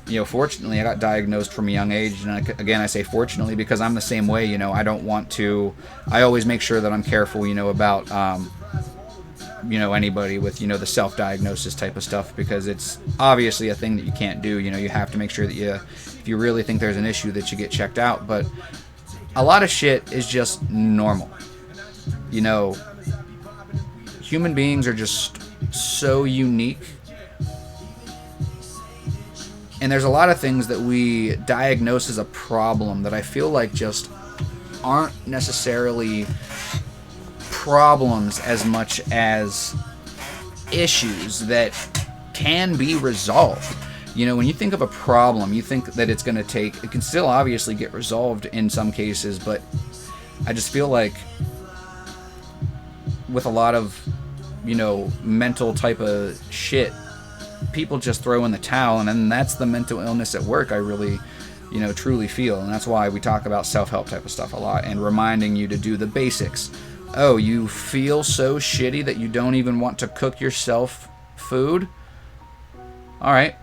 [SPEAKER 3] you know, fortunately I got diagnosed from a young age, and again I say fortunately because I'm the same way. You know, I don't want to, I always make sure that I'm careful, you know, about you know, anybody with, you know, the self-diagnosis type of stuff, because it's obviously a thing that you can't do. You know, you have to make sure that if you really think there's an issue, that you get checked out. But a lot of shit is just normal. You know, human beings are just so unique, and there's a lot of things that we diagnose as a problem that I feel like just aren't necessarily problems as much as issues that can be resolved. You know, when you think of a problem, you think that it's going to take, it can still obviously get resolved in some cases, but I just feel like with a lot of, you know, mental type of shit, people just throw in the towel, and then that's the mental illness at work I really, you know, truly feel. And that's why we talk about self-help type of stuff a lot, and reminding you to do the basics. Oh, you feel so shitty that you don't even want to cook yourself food? Alright.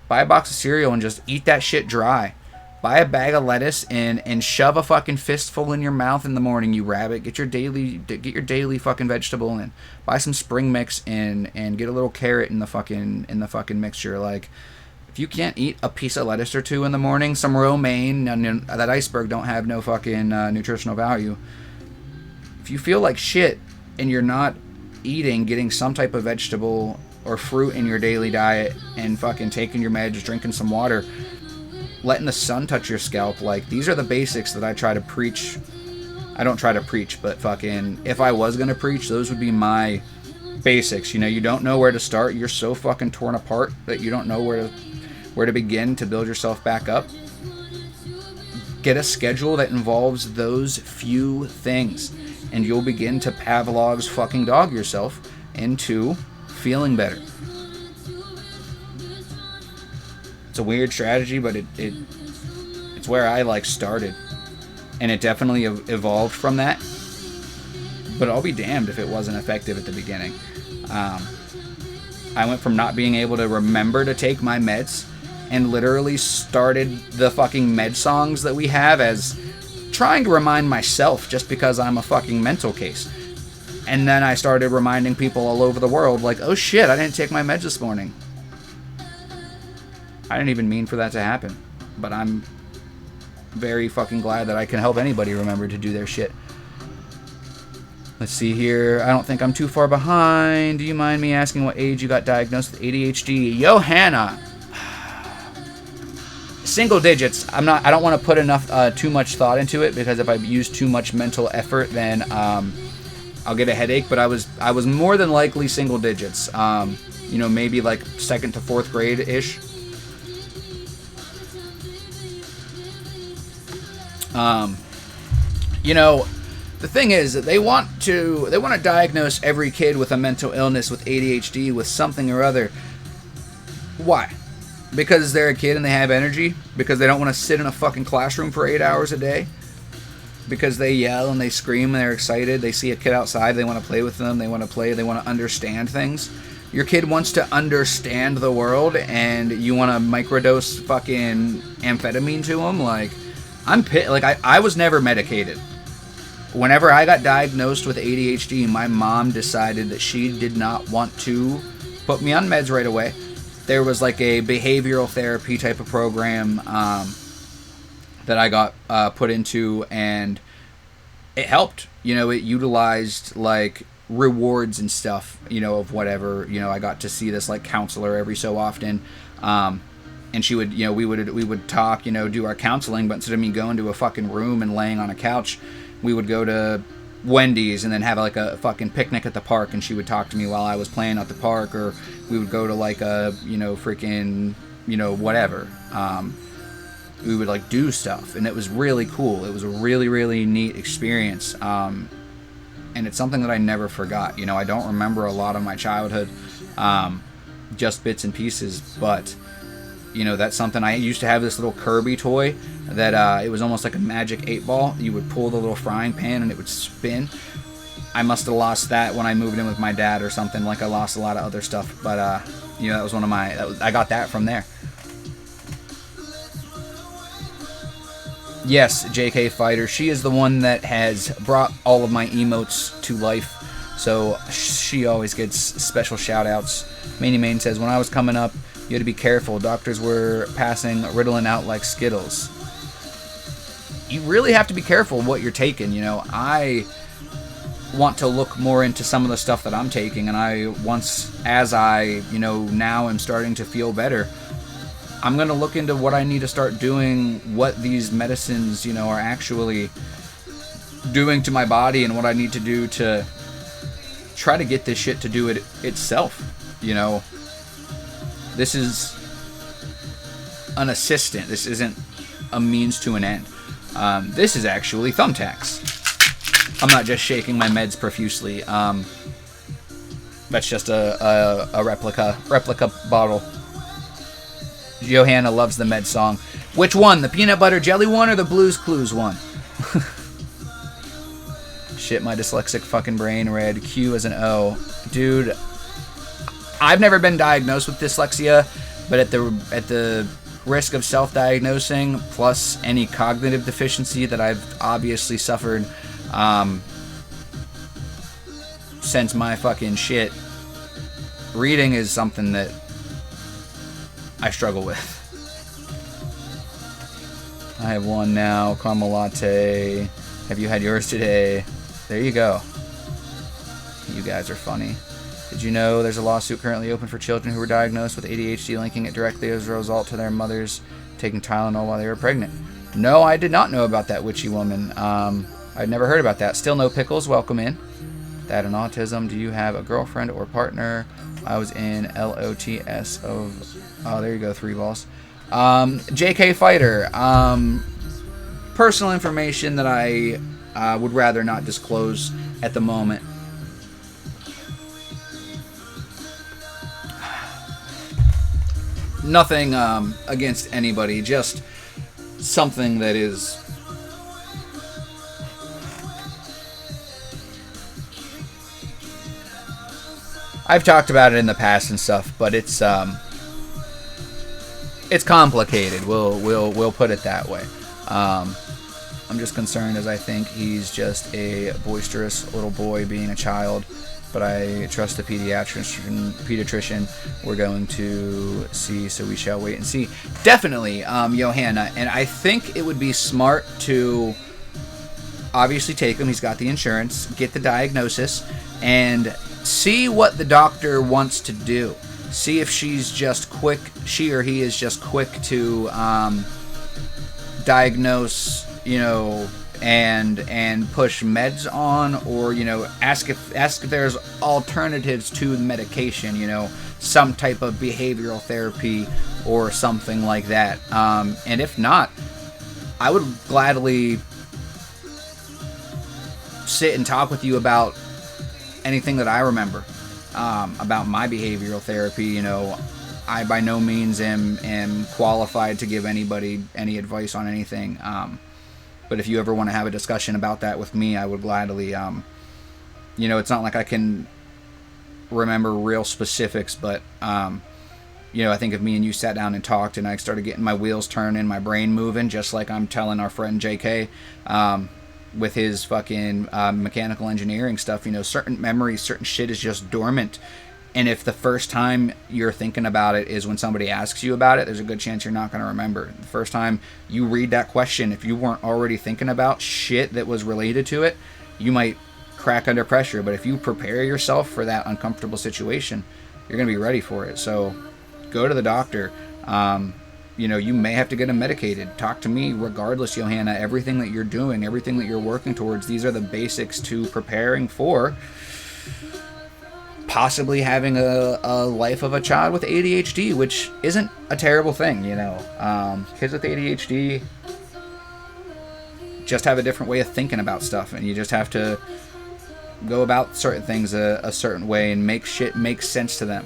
[SPEAKER 3] Buy a box of cereal and just eat that shit dry. Buy a bag of lettuce and shove a fucking fistful in your mouth in the morning, you rabbit. Get your daily fucking vegetable in. Buy some spring mix and get a little carrot in the fucking mixture. Like, if you can't eat a piece of lettuce or two in the morning, some romaine, and that iceberg don't have no fucking nutritional value. If you feel like shit and you're not getting some type of vegetable or fruit in your daily diet, and fucking taking your meds, drinking some water, letting the sun touch your scalp, like, these are the basics that I try to preach. I don't try to preach, but fucking, if I was gonna preach, those would be my basics. You know, you don't know where to start. You're so fucking torn apart that you don't know where to begin to build yourself back up. Get a schedule that involves those few things, and you'll begin to Pavlov's fucking dog yourself into feeling better. It's a weird strategy, but it's where I like started, and it definitely evolved from that. But I'll be damned if it wasn't effective at the beginning. I went from not being able to remember to take my meds, and literally started the fucking med songs that we have as trying to remind myself, just because I'm a fucking mental case. And then I started reminding people all over the world, like, oh shit, I didn't take my meds this morning. I didn't even mean for that to happen, but I'm very fucking glad that I can help anybody remember to do their shit. Let's see here. I don't think I'm too far behind. Do you mind me asking what age you got diagnosed with ADHD? Johanna. Single digits. I don't want to put too much thought into it, because if I use too much mental effort, then I'll get a headache. But I was more than likely single digits. You know, maybe like 2nd to 4th grade ish. You know, the thing is that they want to diagnose every kid with a mental illness, with ADHD, with something or other. Why? Because they're a kid and they have energy? Because they don't want to sit in a fucking classroom for 8 hours a day? Because they yell and they scream and they're excited? They see a kid outside, they want to play with them, they want to play, they want to understand things? Your kid wants to understand the world, and you want to microdose fucking amphetamine to them? Like, I was never medicated. Whenever I got diagnosed with ADHD, my mom decided that she did not want to put me on meds right away. There was like a behavioral therapy type of program that I got put into, and it helped. You know, it utilized like rewards and stuff, you know, of whatever. You know, I got to see this like counselor every so often, and she would, you know, we would talk, you know, do our counseling, but instead of me going to a fucking room and laying on a couch, we would go to Wendy's and then have like a fucking picnic at the park, and she would talk to me while I was playing at the park, or we would go to like a, you know, freaking, you know, whatever. We would like do stuff, and it was really cool. It was a really, really neat experience. And it's something that I never forgot. You know, I don't remember a lot of my childhood, just bits and pieces, but you know, that's something. I used to have this little Kirby toy that it was almost like a magic 8-ball. You would pull the little frying pan and it would spin. I must have lost that when I moved in with my dad or something. Like I lost a lot of other stuff, but you know, that was one of my. I got that from there. Yes, JK Fighter. She is the one that has brought all of my emotes to life. So she always gets special shout outs. Manny Main says, when I was coming up, you had to be careful. Doctors were passing Ritalin out like Skittles. You really have to be careful what you're taking. You know, I want to look more into some of the stuff that I'm taking. And as I, you know, now am starting to feel better, I'm going to look into what I need to start doing, what these medicines, you know, are actually doing to my body and what I need to do to try to get this shit to do it itself. You know, this is an assistant. This isn't a means to an end. This is actually thumbtacks. I'm not just shaking my meds profusely. That's just a replica bottle. Johanna loves the med song. Which one? The peanut butter jelly one or the Blues Clues one? Shit, my dyslexic fucking brain read Q as an O. Dude, I've never been diagnosed with dyslexia, but at the risk of self-diagnosing, plus any cognitive deficiency that I've obviously suffered since my fucking shit, reading is something that I struggle with. I have one now, caramel latte. Have you had yours today? There you go. You guys are funny. Did you know there's a lawsuit currently open for children who were diagnosed with ADHD, linking it directly as a result to their mothers taking Tylenol while they were pregnant? No, I did not know about that, witchy woman. I'd never heard about that. Still no pickles. Welcome in. That and autism. Do you have a girlfriend or partner? I was in LOTS of... Oh, there you go. 3 balls. JK Fighter. Personal information that I would rather not disclose at the moment. Nothing against anybody, just something that is... I've talked about it in the past and stuff, but it's complicated. We'll put it that way. I'm just concerned as I think he's just a boisterous little boy being a child, but I trust the pediatrician we're going to see, so we shall wait and see. Definitely, Johanna, and I think it would be smart to obviously take him. He's got the insurance, get the diagnosis, and see what the doctor wants to do. See if she or he is just quick to diagnose, you know, and push meds on, or, you know, ask if there's alternatives to the medication, you know, some type of behavioral therapy or something like that. And if not, I would gladly sit and talk with you about anything that I remember about my behavioral therapy. You know, I by no means am qualified to give anybody any advice on anything. But if you ever want to have a discussion about that with me, I would gladly, you know, it's not like I can remember real specifics, but, you know, I think if me and you sat down and talked and I started getting my wheels turning, my brain moving, just like I'm telling our friend JK, with his fucking mechanical engineering stuff, you know, certain memories, certain shit is just dormant. And if the first time you're thinking about it is when somebody asks you about it, there's a good chance you're not going to remember. The first time you read that question, if you weren't already thinking about shit that was related to it, you might crack under pressure. But if you prepare yourself for that uncomfortable situation, you're going to be ready for it. So go to the doctor. You know, you may have to get them medicated. Talk to me regardless, Johanna. Everything that you're doing, everything that you're working towards, these are the basics to preparing for possibly having a life of a child with ADHD, which isn't a terrible thing, you know. Kids with ADHD just have a different way of thinking about stuff, and you just have to go about certain things a certain way and make shit make sense to them.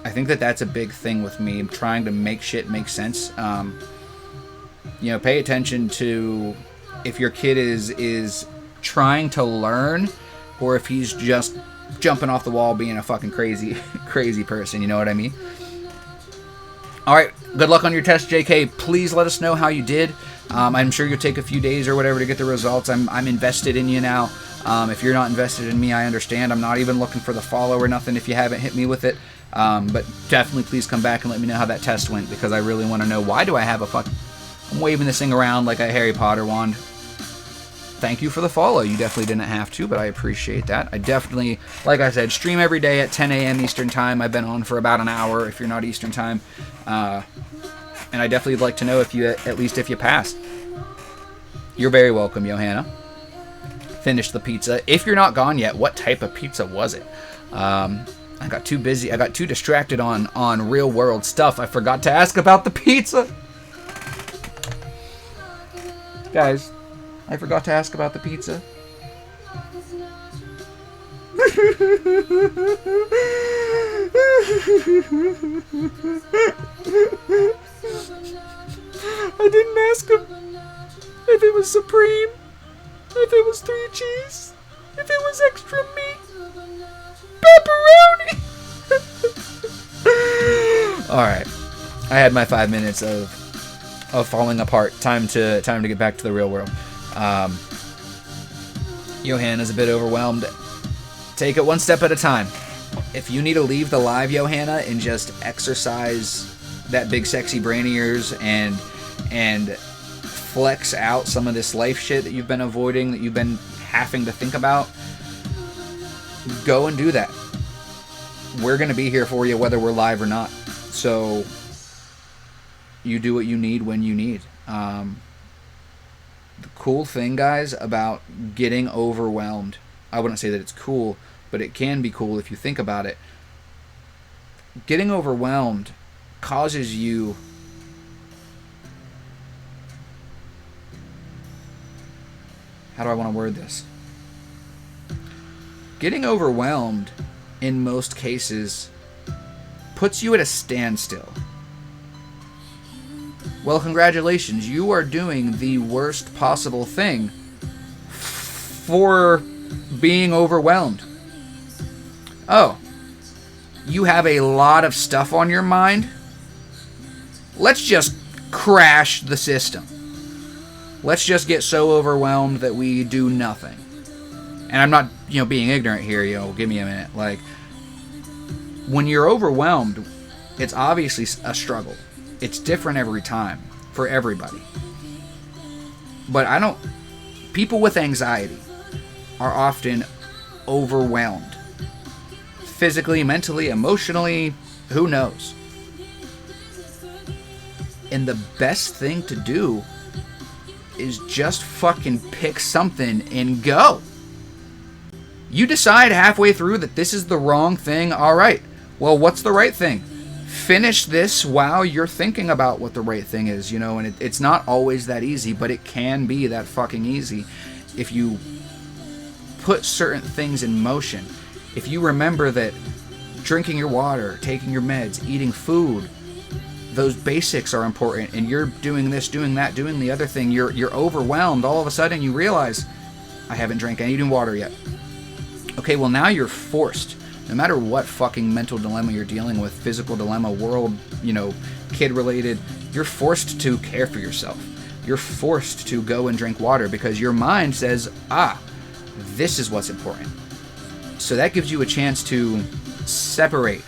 [SPEAKER 3] I think that that's a big thing with me, trying to make shit make sense. You know, pay attention to if your kid is trying to learn, or if he's just jumping off the wall being a fucking crazy person, you know what I mean? Alright, good luck on your test, JK. Please let us know how you did. I'm sure you'll take a few days or whatever to get the results. I'm invested in you now. If you're not invested in me, I understand. I'm not even looking for the follow or nothing if you haven't hit me with it. But definitely please come back and let me know how that test went, because I really want to know, why do I have a fucking... I'm waving this thing around like a Harry Potter wand. Thank you for the follow. You definitely didn't have to, but I appreciate that. I definitely, like I said, stream every day at 10 a.m. Eastern Time. I've been on for about an hour if you're not Eastern Time. And I definitely would like to know if you, at least if you passed. You're very welcome, Johanna. Finish the pizza. If you're not gone yet, what type of pizza was it? I got too busy. I got too distracted on real world stuff. I forgot to ask about the pizza. Guys, I forgot to ask about the pizza. I didn't ask him if it was supreme, if it was 3 cheese, if it was extra meat, pepperoni. Alright, I had my 5 minutes of falling apart. Time to get back to the real world. Johanna's a bit overwhelmed. Take it one step at a time. If you need to leave the live, Johanna, and just exercise that big sexy brain of yours and flex out some of this life shit that you've been avoiding, that you've been having to think about, go and do that. We're going to be here for you whether we're live or not. So you do what you need when you need. The cool thing, guys, about getting overwhelmed, I wouldn't say that it's cool, but it can be cool if you think about it. Getting overwhelmed causes you how do I want to word this? Getting overwhelmed in most cases puts you at a standstill. Well, congratulations, you are doing the worst possible thing for being overwhelmed. Oh, you have a lot of stuff on your mind? Let's just crash the system. Let's just get so overwhelmed that we do nothing. And I'm not, being ignorant here, give me a minute. Like, when you're overwhelmed, it's obviously a struggle. It's different every time for everybody. But people with anxiety are often overwhelmed. Physically, mentally, emotionally, who knows? And the best thing to do is just fucking pick something and go. You decide halfway through that this is the wrong thing, alright. Well, what's the right thing? Finish this while you're thinking about what the right thing is, and it's not always that easy, but it can be that fucking easy if you put certain things in motion. If you remember that drinking your water, taking your meds, eating food, those basics are important, and you're doing this, doing that, doing the other thing, you're overwhelmed, all of a sudden you realize, I haven't drank any water yet. Okay, well now you're forced. No matter what fucking mental dilemma you're dealing with, physical dilemma, world, kid-related, you're forced to care for yourself. You're forced to go and drink water because your mind says, this is what's important. So that gives you a chance to separate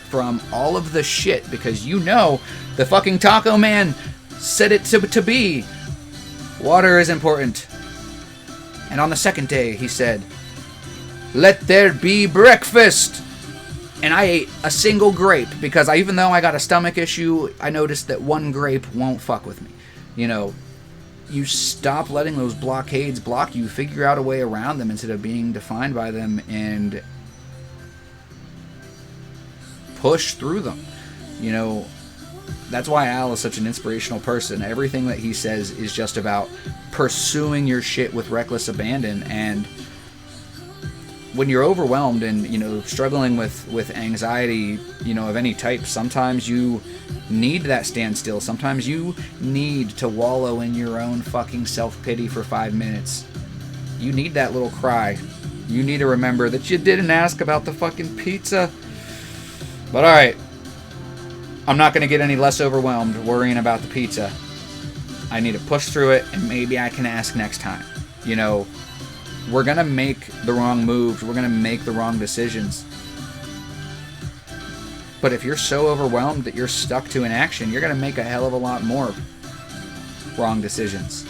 [SPEAKER 3] from all of the shit because the fucking taco man said it to be. Water is important. And on the second day, he said, let there be breakfast. And I ate a single grape because even though I got a stomach issue, I noticed that one grape won't fuck with me. You stop letting those blockades block you, figure out a way around them instead of being defined by them, and push through them. That's why Al is such an inspirational person. Everything that he says is just about pursuing your shit with reckless abandon, and when you're overwhelmed and, you know, struggling with anxiety, you know, of any type, sometimes you need that standstill. Sometimes you need to wallow in your own fucking self-pity for 5 minutes. You need that little cry. You need to remember that you didn't ask about the fucking pizza. But alright, I'm not going to get any less overwhelmed worrying about the pizza. I need to push through it, and maybe I can ask next time. You know, we're going to make the wrong moves. We're going to make the wrong decisions. But if you're so overwhelmed that you're stuck to inaction, you're going to make a hell of a lot more wrong decisions.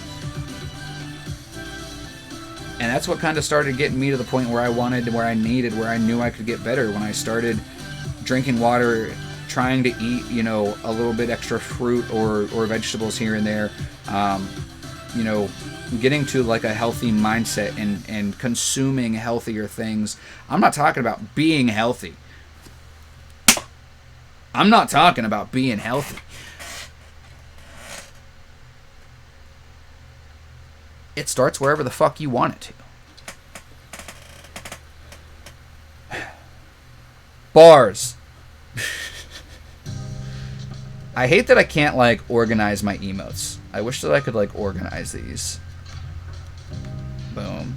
[SPEAKER 3] And that's what kind of started getting me to the point where I wanted, where I needed, where I knew I could get better. When I started drinking water, trying to eat, you know, a little bit extra fruit or vegetables here and there, you know, getting to like a healthy mindset and consuming healthier things. I'm not talking about being healthy. I'm not talking about being healthy. It starts wherever the fuck you want it to. Bars. I hate that I can't, like, organize my emotes. I wish that I could, like, organize these. Boom.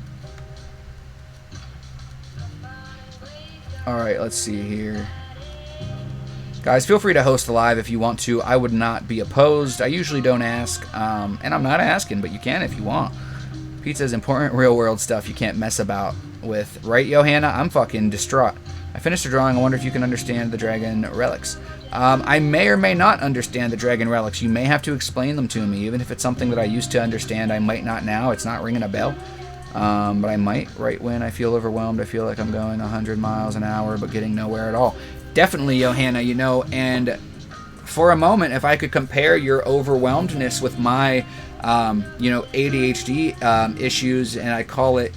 [SPEAKER 3] Alright, let's see here. Guys, feel free to host a live if you want to. I would not be opposed. I usually don't ask, and I'm not asking, but you can if you want. Pizza is important, real-world stuff you can't mess about with. Right, Johanna? I'm fucking distraught. I finished the drawing. I wonder if you can understand the dragon relics. I may or may not understand the dragon relics. You may have to explain them to me. Even if it's something that I used to understand, I might not now. It's not ringing a bell. But I might. Right when I feel overwhelmed, I feel like I'm going 100 miles an hour but getting nowhere at all. Definitely, Johanna, you know, and for a moment, if I could compare your overwhelmedness with my, you know, ADHD issues, and I call it,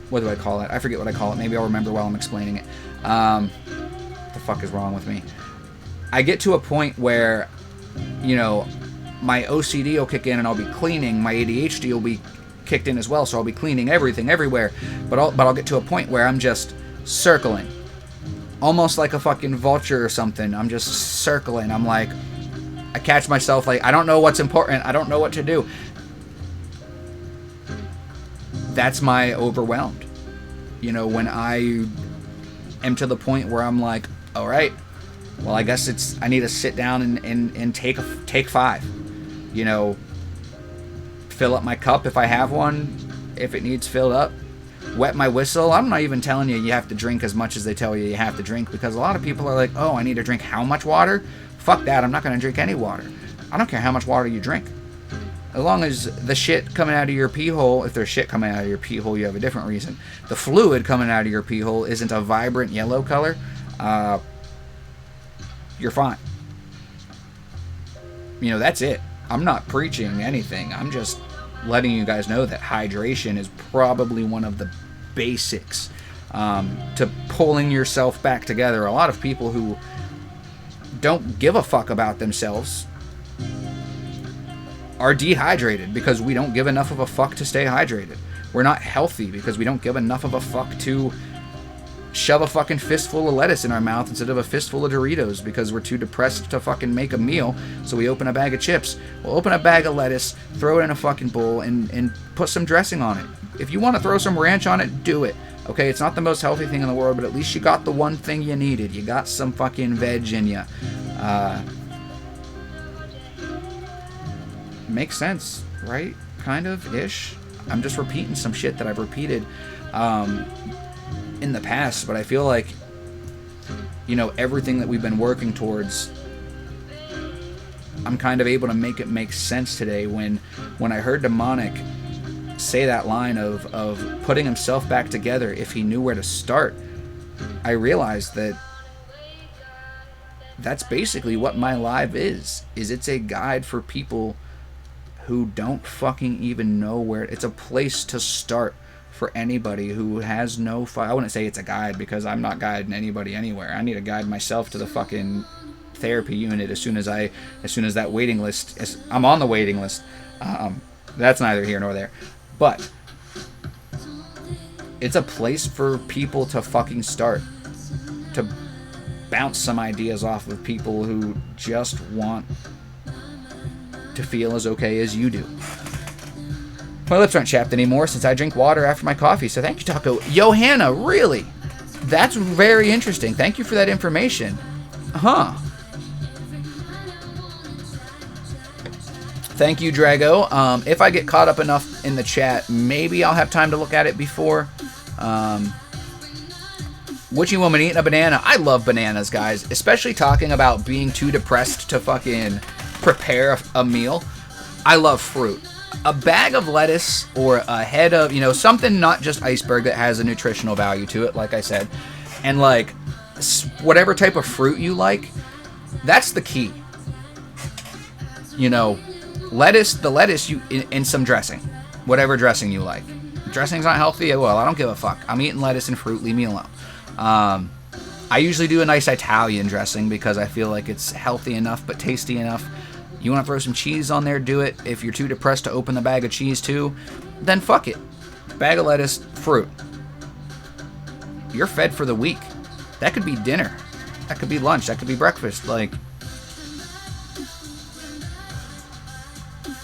[SPEAKER 3] what do I call it? I forget what I call it. Maybe I'll remember while I'm explaining it. What the fuck is wrong with me? I get to a point where, you know, my OCD will kick in and I'll be cleaning. My ADHD will be kicked in as well, so I'll be cleaning everything everywhere. But I'll get to a point where I'm just circling. Almost like a fucking vulture or something. I'm just circling. I'm like, I catch myself like, I don't know what's important. I don't know what to do. That's my overwhelmed. You know, when I am to the point where I'm like, all right, well, I guess I need to sit down and take 5. You know, fill up my cup if I have one, if it needs filled up. Wet my whistle. I'm not even telling you have to drink as much as they tell you have to drink, because a lot of people are like, oh, I need to drink how much water? Fuck that. I'm not going to drink any water. I don't care how much water you drink. As long as the shit coming out of your pee hole, if there's shit coming out of your pee hole, you have a different reason. The fluid coming out of your pee hole isn't a vibrant yellow color, you're fine. You know, that's it. I'm not preaching anything. I'm just letting you guys know that hydration is probably one of the basics to pulling yourself back together. A lot of people who don't give a fuck about themselves are dehydrated because we don't give enough of a fuck to stay hydrated. We're not healthy because we don't give enough of a fuck to shove a fucking fistful of lettuce in our mouth instead of a fistful of Doritos because we're too depressed to fucking make a meal, so we open a bag of chips. We'll open a bag of lettuce, throw it in a fucking bowl, and put some dressing on it. If you want to throw some ranch on it, do it. Okay, it's not the most healthy thing in the world, but at least you got the one thing you needed. You got some fucking veg in you. Makes sense, right? Kind of, ish. I'm just repeating some shit that I've repeated in the past, but I feel like, you know, everything that we've been working towards, I'm kind of able to make it make sense today. When I heard Demonic say that line of putting himself back together if he knew where to start, I realized that that's basically what my live is it's a guide for people who don't fucking even know where. It's a place to start for anybody who has no I wouldn't say it's a guide, because I'm not guiding anybody anywhere. I need to guide myself to the fucking therapy unit as soon as that waiting list I'm on the waiting list. That's neither here nor there. But it's a place for people to fucking start, to bounce some ideas off of people who just want to feel as okay as you do. My lips aren't chapped anymore since I drink water after my coffee, so thank you, Taco. Johanna, really? That's very interesting. Thank you for that information. Huh. Thank you, Drago. If I get caught up enough in the chat, maybe I'll have time to look at it before. Witchy Woman eating a banana. I love bananas, guys. Especially talking about being too depressed to fucking prepare a meal. I love fruit. A bag of lettuce or a head of, you know, something not just iceberg that has a nutritional value to it, like I said. And, like, whatever type of fruit you like, that's the key. You know, the lettuce you in some dressing. Whatever dressing you like. Dressing's not healthy? Well, I don't give a fuck. I'm eating lettuce and fruit. Leave me alone. I usually do a nice Italian dressing because I feel like it's healthy enough but tasty enough. You want to throw some cheese on there, do it. If you're too depressed to open the bag of cheese too, then fuck it. Bag of lettuce, fruit. You're fed for the week. That could be dinner. That could be lunch. That could be breakfast. Like,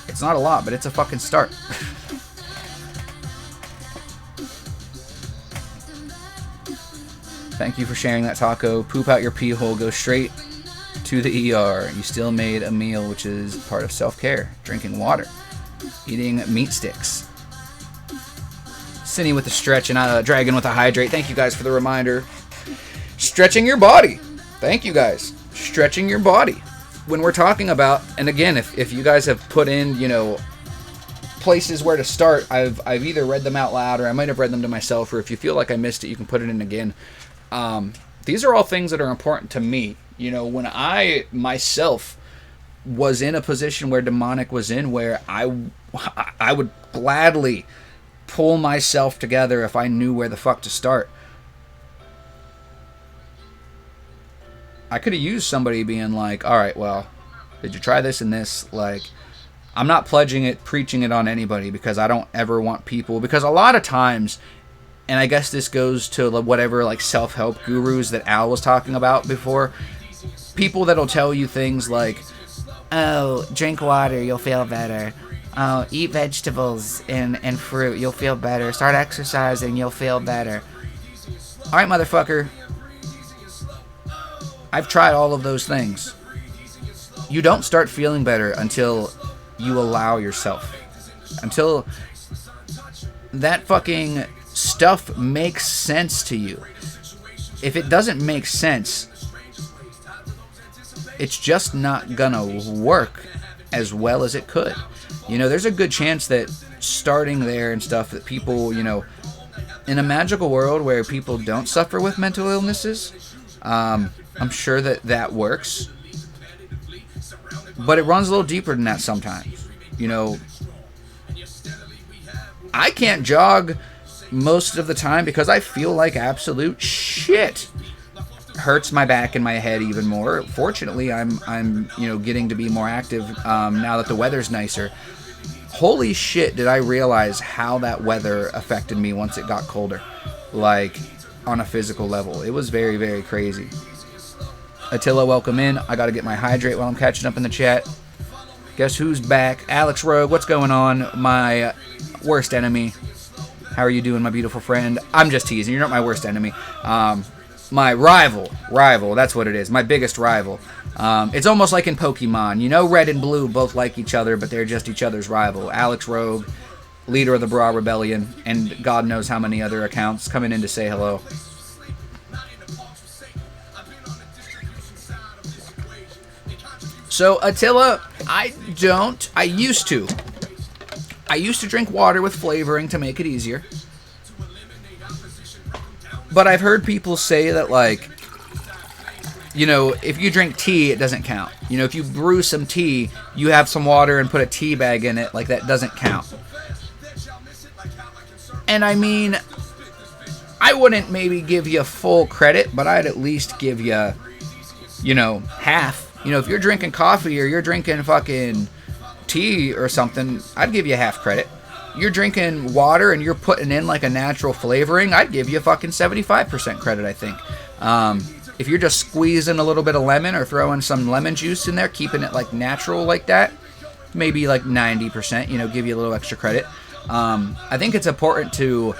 [SPEAKER 3] it's not a lot, but it's a fucking start. Thank you for sharing that, Taco. Poop out your pee hole. Go straight to the ER. You still made a meal, which is part of self-care. Drinking water. Eating meat sticks. Cindy with the stretch and Dragon with a hydrate. Thank you guys for the reminder. Stretching your body. Thank you guys. Stretching your body. When we're talking about, and again, if you guys have put in, you know, places where to start, I've either read them out loud or I might have read them to myself, or if you feel like I missed it, you can put it in again. These are all things that are important to me. You know, when I myself was in a position where demonic was in, where I would gladly pull myself together if I knew where the fuck to start. I could have used somebody being like, all right, well, did you try this and this? Like, I'm not pledging it, preaching it on anybody, because I don't ever want people, because a lot of times, and I guess this goes to whatever like self-help gurus that Al was talking about before, people that'll tell you things like, oh, drink water, you'll feel better. Oh, eat vegetables and fruit, you'll feel better. Start exercising, you'll feel better. Alright, motherfucker. I've tried all of those things. You don't start feeling better until you allow yourself. Until that fucking stuff makes sense to you. If it doesn't make sense, it's just not gonna work as well as it could. You know, there's a good chance that starting there and stuff, that people, you know, in a magical world where people don't suffer with mental illnesses, I'm sure that works. But it runs a little deeper than that sometimes. You know, I can't jog most of the time because I feel like absolute shit. Hurts my back and my head even more. Fortunately, I'm you know, getting to be more active now that the weather's nicer. Holy shit, did I realize how that weather affected me once it got colder. Like, on a physical level. It was very, very crazy. Attila, welcome in. I gotta get my hydrate while I'm catching up in the chat. Guess who's back? Alex Rogue, what's going on? My worst enemy. How are you doing, my beautiful friend? I'm just teasing. You're not my worst enemy. My rival, that's what it is. My biggest rival. It's almost like in Pokemon. You know, red and blue both like each other, but they're just each other's rival. Alex Rogue, leader of the Bra Rebellion, and God knows how many other accounts coming in to say hello. So, Attila, I used to drink water with flavoring to make it easier. But I've heard people say that, like, you know, if you drink tea, it doesn't count. You know, if you brew some tea, you have some water and put a tea bag in it, like, that doesn't count. And I mean, I wouldn't maybe give you full credit, but I'd at least give you, you know, half. You know, if you're drinking coffee or you're drinking fucking tea or something, I'd give you half credit. you're drinking water and you're putting in like a natural flavoring, I'd give you a fucking 75% credit, I think. If you're just squeezing a little bit of lemon or throwing some lemon juice in there, keeping it like natural like that, maybe like 90%, you know, give you a little extra credit. I think it's important to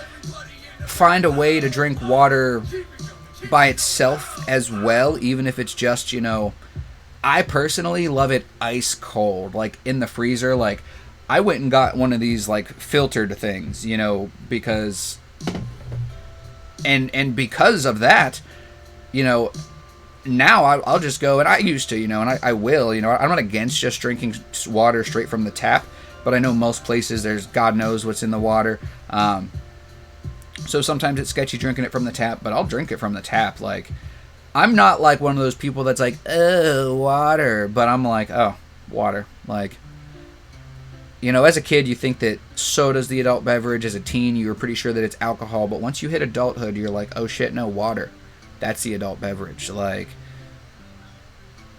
[SPEAKER 3] find a way to drink water by itself as well, even if it's just, you know, I personally love it ice cold, like in the freezer. Like, I went and got one of these like filtered things, you know, because and because of that, you know, now I'll just go, and I used to, you know, and I will, you know, I'm not against just drinking water straight from the tap, but I know most places there's God knows what's in the water. So sometimes it's sketchy drinking it from the tap, but I'll drink it from the tap. Like, I'm not like one of those people that's like, oh, water, but I'm like, oh, water. Like, you know, as a kid, you think that soda's the adult beverage. As a teen, you were pretty sure that it's alcohol, but once you hit adulthood, you're like, oh shit, no, water. That's the adult beverage. Like,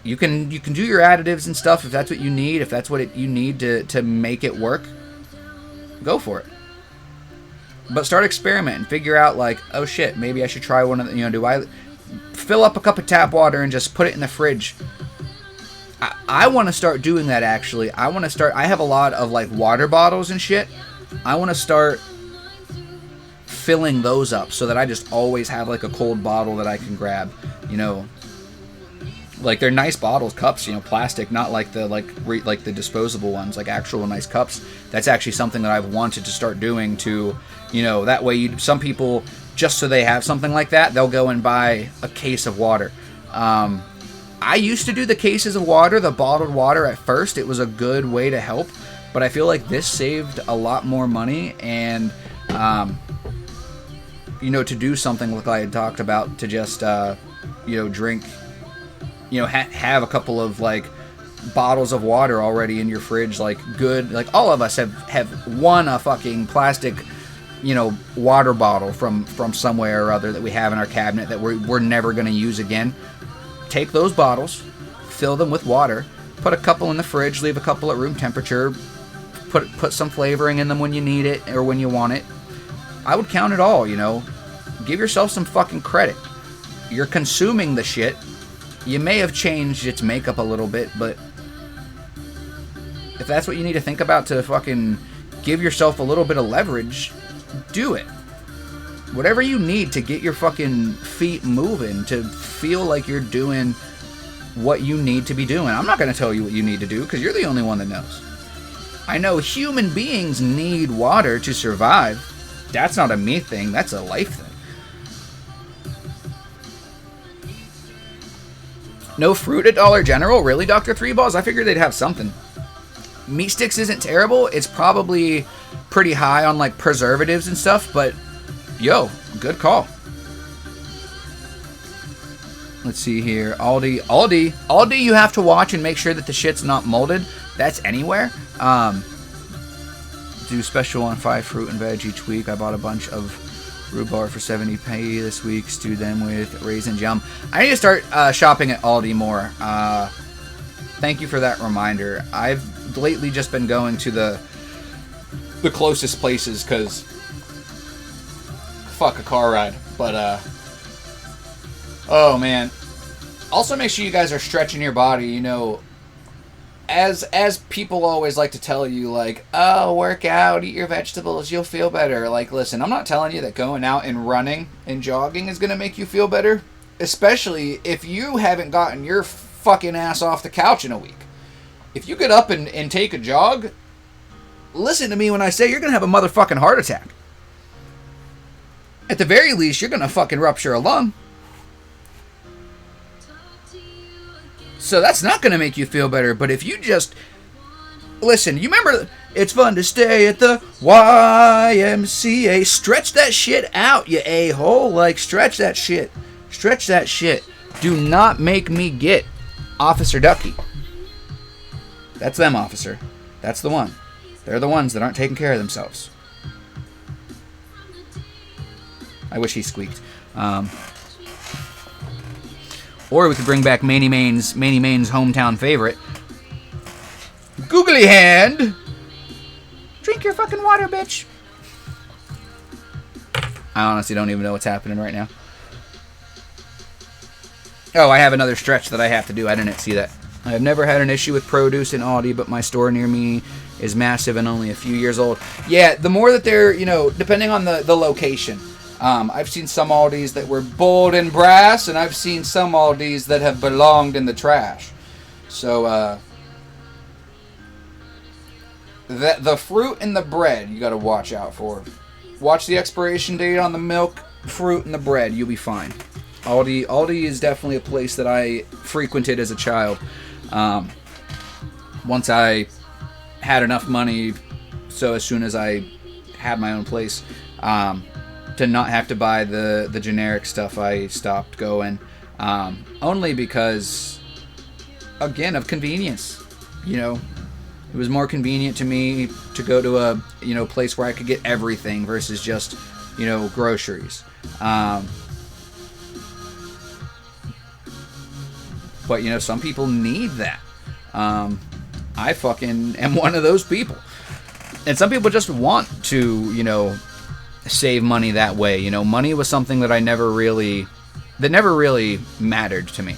[SPEAKER 3] you can do your additives and stuff if that's what you need, if that's what you need to make it work. Go for it. But start experimenting. Figure out like, oh shit, maybe I should try one of the, you know, do I fill up a cup of tap water and just put it in the fridge? I want to start doing that, actually. I have a lot of like water bottles and shit. I want to start filling those up so that I just always have like a cold bottle that I can grab, you know. Like, they're nice bottles, cups, you know, plastic, not like the like the disposable ones, like actual nice cups. That's actually something that I've wanted to start doing to, you know, that way some people, just so they have something like that, they'll go and buy a case of water. I used to do the cases of water, the bottled water at first. It was a good way to help, but I feel like this saved a lot more money, and you know, to do something like I had talked about, to just you know, drink, you know, have a couple of like bottles of water already in your fridge, like good, like all of us have won a fucking plastic, you know, water bottle from somewhere or other that we have in our cabinet that we're never going to use again. Take those bottles, fill them with water, put a couple in the fridge, leave a couple at room temperature, put some flavoring in them when you need it or when you want it. I would count it all, you know. Give yourself some fucking credit. You're consuming the shit. You may have changed its makeup a little bit, but if that's what you need to think about to fucking give yourself a little bit of leverage, do it. Whatever you need to get your fucking feet moving, to feel like you're doing what you need to be doing. I'm not going to tell you what you need to do, because you're the only one that knows. I know human beings need water to survive. That's not a me thing, that's a life thing. No fruit at Dollar General? Really, Dr. Three Balls? I figured they'd have something. Meat sticks isn't terrible. It's probably pretty high on like preservatives and stuff, but yo, good call. Let's see here. Aldi, you have to watch and make sure that the shit's not molded. That's anywhere. Do special on 5 fruit and veg each week. I bought a bunch of rhubarb for 70p this week. Stewed them with raisin jam. I need to start shopping at Aldi more. Thank you for that reminder. I've lately just been going to the closest places because fuck a car ride. But oh man. Also make sure you guys are stretching your body, you know. As people always like to tell you, like, oh, work out, eat your vegetables, you'll feel better. Like, listen, I'm not telling you that going out and running and jogging is going to make you feel better. Especially if you haven't gotten your fucking ass off the couch in a week. If you get up and take a jog, listen to me when I say you're going to have a motherfucking heart attack. At the very least, you're going to fucking rupture a lung. So that's not going to make you feel better. But if you just... Listen, you remember... It's fun to stay at the YMCA. Stretch that shit out, you a-hole. Like, stretch that shit. Stretch that shit. Do not make me get Officer Ducky. That's them, officer. That's the one. They're the ones that aren't taking care of themselves. I wish he squeaked. Or we could bring back Manny Maine's hometown favorite, Googly Hand. Drink your fucking water, bitch. I honestly don't even know what's happening right now. Oh, I have another stretch that I have to do. I didn't see that. I have never had an issue with produce in Aldi, but my store near me is massive and only a few years old. Yeah, the more that they're, you know, depending on the location. I've seen some Aldis that were bold and brass, and I've seen some Aldis that have belonged in the trash. So, the fruit and the bread you got to watch out for. Watch the expiration date on the milk, fruit, and the bread. You'll be fine. Aldi is definitely a place that I frequented as a child. Once I had enough money, so as soon as I had my own place, to not have to buy the generic stuff, I stopped going. Only because, again, of convenience. You know, it was more convenient to me to go to a, you know, place where I could get everything versus just, you know, groceries. But, you know, some people need that. I fucking am one of those people. And some people just want to, you know, save money that way. You know, money was something that never really mattered to me.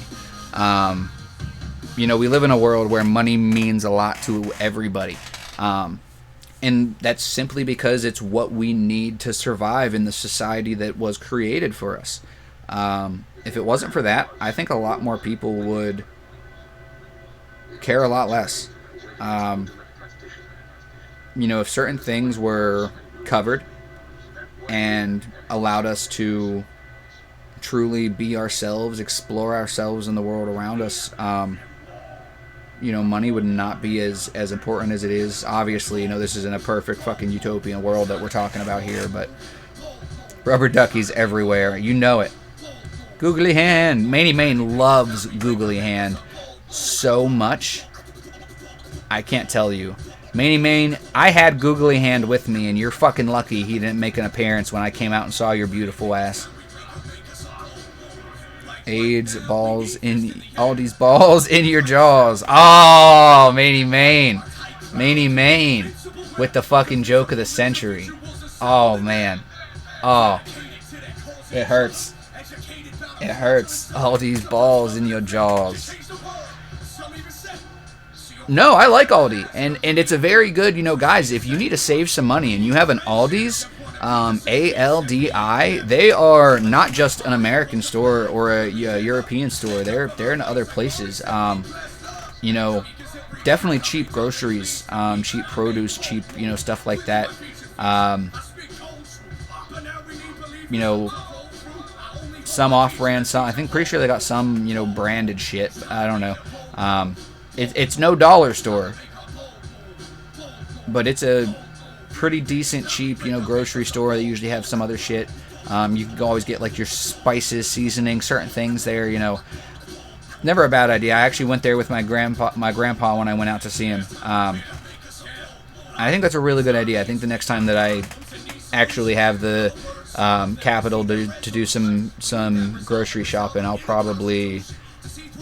[SPEAKER 3] You know, we live in a world where money means a lot to everybody. And that's simply because it's what we need to survive in the society that was created for us. If it wasn't for that, I think a lot more people would care a lot less. You know, if certain things were covered and allowed us to truly be ourselves, explore ourselves in the world around us, you know, money would not be as important as it is. Obviously, you know, this isn't a perfect fucking utopian world that we're talking about here, but rubber duckies everywhere. You know it. Googly Hand. Manny Main loves Googly Hand so much. I can't tell you. Manny Main, I had Googly Hand with me, and you're fucking lucky he didn't make an appearance when I came out and saw your beautiful ass. AIDS balls in Aldi's balls in your jaws. Oh, Manny Main. Manny Main with the fucking joke of the century. Oh, man. Oh. It hurts. It hurts. Aldi's balls in your jaws. No, I like Aldi. And it's a very good, you know, guys, if you need to save some money and you have an Aldi's, ALDI, they are not just an American store or a European store. They're in other places. You know, definitely cheap groceries, cheap produce, cheap, you know, stuff like that. You know, some off-brand, some, I think, pretty sure they got some, you know, branded shit. I don't know. It's no dollar store, but it's a pretty decent, cheap, you know, grocery store. They usually have some other shit. You can always get like your spices, seasoning, certain things there. You know, never a bad idea. I actually went there with my grandpa when I went out to see him. I think that's a really good idea. I think the next time that I actually have the capital to do some grocery shopping, I'll probably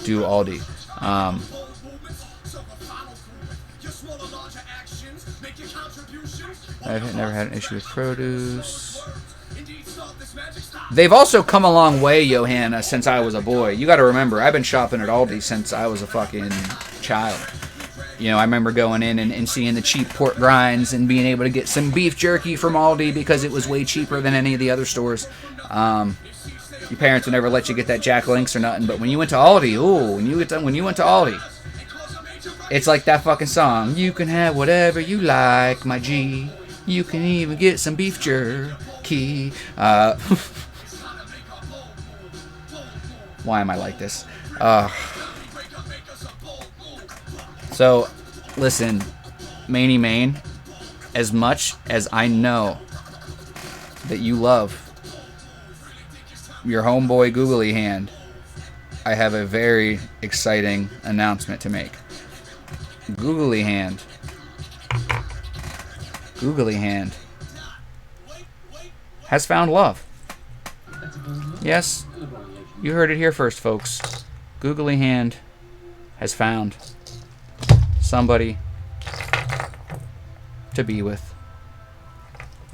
[SPEAKER 3] do Aldi. I've never had an issue with produce. They've also come a long way, Johanna, since I was a boy. You got to remember, I've been shopping at Aldi since I was a fucking child. You know, I remember going in and seeing the cheap pork rinds and being able to get some beef jerky from Aldi because it was way cheaper than any of the other stores. Your parents would never let you get that Jack Links or nothing, but when you went to Aldi, ooh, when you went to Aldi, it's like that fucking song. You can have whatever you like, my G. You can even get some beef jerky. Why am I like this? So, listen, Manny Main, as much as I know that you love your homeboy Googly Hand, I have a very exciting announcement to make. Googly Hand has found love. Yes, you heard it here first, folks. Googly Hand has found somebody to be with.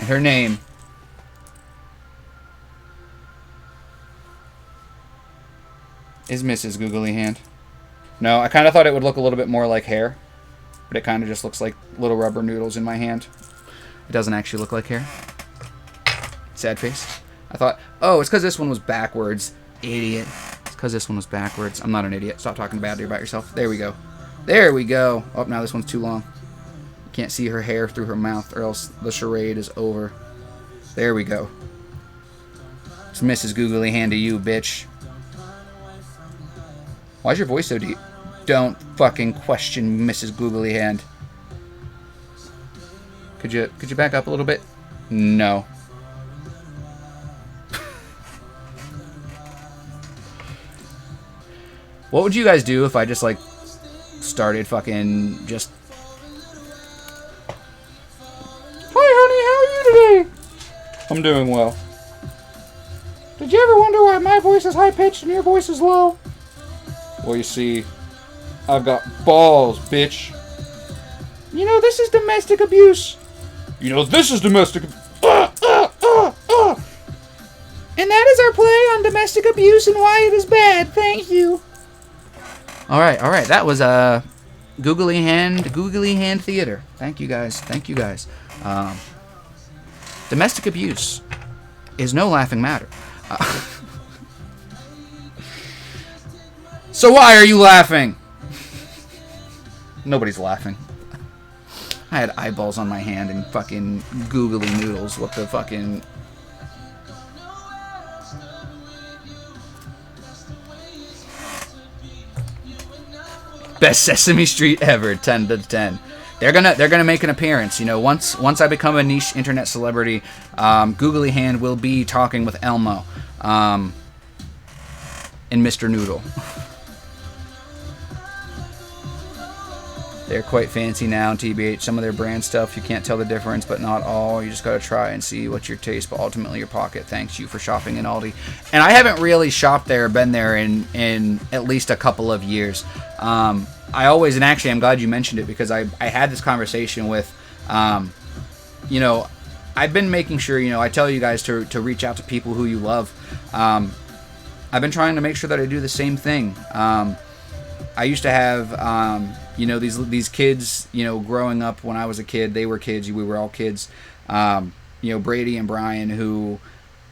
[SPEAKER 3] her name is Mrs. Googly Hand. No, I kind of thought it would look a little bit more like hair, but it kind of just looks like little rubber noodles in my hand. It doesn't actually look like hair. Sad face. I thought, oh, it's because this one was backwards. Idiot. It's because this one was backwards. I'm not an idiot. Stop talking badly about yourself. There we go. There we go. Oh, now this one's too long. You can't see her hair through her mouth, or else the charade is over. There we go. It's Mrs. Googly Hand to you, bitch. Why's your voice so deep? Don't fucking question Mrs. Googly Hand. Could you back up a little bit? No. What would you guys do if I just like started fucking just... Hi honey, how are you today? I'm doing well. Did you ever wonder why my voice is high pitched and your voice is low? Well, you see, I've got balls, bitch. You know, this is domestic abuse. You know, this is domestic... And that is our play on domestic abuse and why it is bad. Thank you. All right. That was Googly Hand Theater. Thank you guys. Domestic abuse is no laughing matter. So why are you laughing? Nobody's laughing. I had eyeballs on my hand and fucking googly noodles. What the fucking... Best Sesame Street ever, 10 to 10. They're gonna make an appearance. You know, once I become a niche internet celebrity, Googly Hand will be talking with Elmo, and Mr. Noodle. They're quite fancy now, TBH. Some of their brand stuff, you can't tell the difference, but not all. You just gotta try and see what's your taste, but ultimately your pocket. Thanks you for shopping in Aldi. And I haven't really shopped there, been there in at least a couple of years. I always, and actually I'm glad you mentioned it, because I had this conversation with, you know, I've been making sure, you know, I tell you guys to reach out to people who you love. I've been trying to make sure that I do the same thing. I used to have, you know, these kids, you know, growing up when I was a kid, they were kids, we were all kids, you know, Brady and Brian, who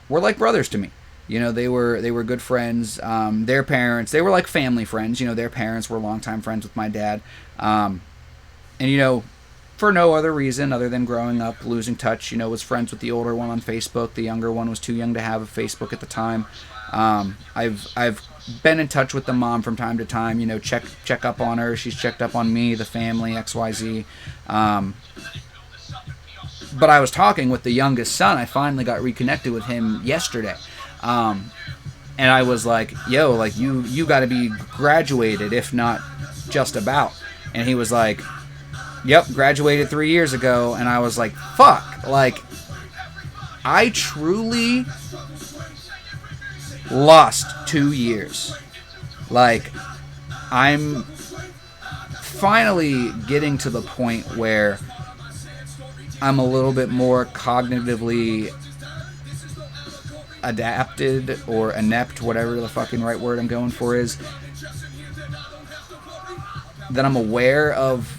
[SPEAKER 3] were like brothers to me. You know, they were good friends. Their parents, they were like family friends. You know, their parents were longtime friends with my dad. And, you know, for no other reason other than growing up, losing touch, you know, was friends with the older one on Facebook. The younger one was too young to have a Facebook at the time. I've been in touch with the mom from time to time, you know, check up on her. She's checked up on me, the family, XYZ. But I was talking with the youngest son. I finally got reconnected with him yesterday. And I was like, yo, like, you got to be graduated, if not just about. And he was like, yep, graduated 3 years ago. And I was like, fuck, like, I truly lost 2 years. Like, I'm finally getting to the point where I'm a little bit more cognitively adapted or inept, whatever the fucking right word I'm going for is, that I'm aware of,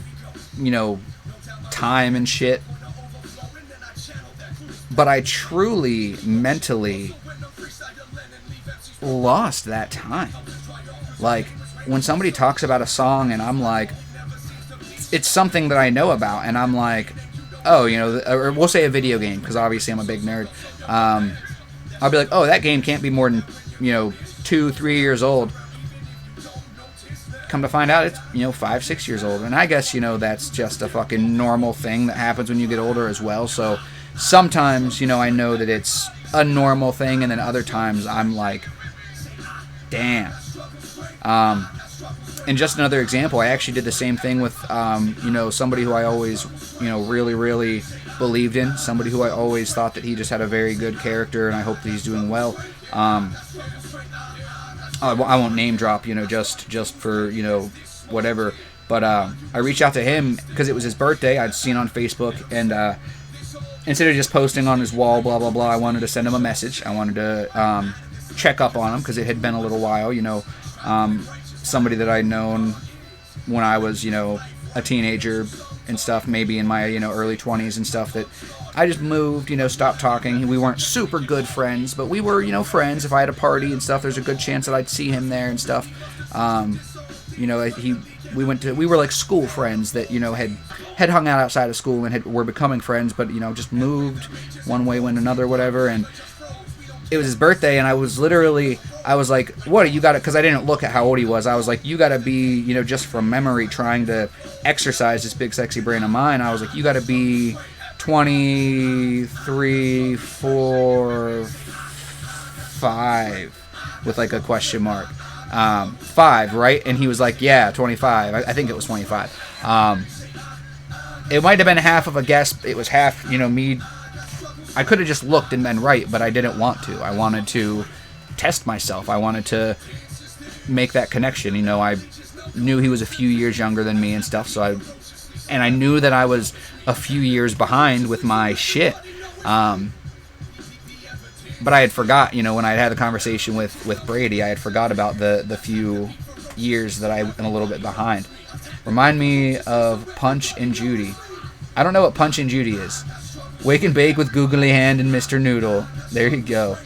[SPEAKER 3] you know, time and shit. But I truly mentally lost that time. Like, when somebody talks about a song and I'm like, it's something that I know about, and I'm like, oh, you know, or we'll say a video game, because obviously I'm a big nerd. I'll be like, oh, that game can't be more than, you know, 2-3 years old. Come to find out, it's, you know, 5-6 years old. And I guess, you know, that's just a fucking normal thing that happens when you get older as well. So sometimes, you know, I know that it's a normal thing, and then other times I'm like, damn. And just another example, I actually did the same thing with, you know, somebody who I always, you know, really, really believed in. Somebody who I always thought that he just had a very good character, and I hope that he's doing well. I won't name drop, you know, just for, you know, whatever. But I reached out to him because it was his birthday. I'd seen on Facebook, and instead of just posting on his wall, blah, blah, blah, I wanted to send him a message. I wanted to check up on him because it had been a little while, somebody that I'd known when I was, a teenager and stuff, maybe in my, early 20s and stuff, that I just moved, stopped talking. We weren't super good friends, but we were, friends. If I had a party and stuff, there's a good chance that I'd see him there and stuff. We were like school friends that, had hung out outside of school and were becoming friends, but, just moved one way, went another, whatever. And it was his birthday, and I was like, what, you got to, because I didn't look at how old he was. I was like, you got to be, just from memory, trying to exercise this big, sexy brain of mine. I was like, you got to be 23, 4, 5, with like a question mark. 5, right? And he was like, yeah, 25. I think it was 25. It might have been half of a guess. It was half, me. I could have just looked and been right, but I didn't want to. I wanted to test myself. I wanted to make that connection. I knew he was a few years younger than me and stuff, and I knew that I was a few years behind with my shit. But I had forgot, when I had the conversation with Brady, I had forgot about the few years that I'm a little bit behind. Remind me of Punch and Judy. I don't know what Punch and Judy is. Wake and Bake with Googly Hand and Mr. Noodle. There you go.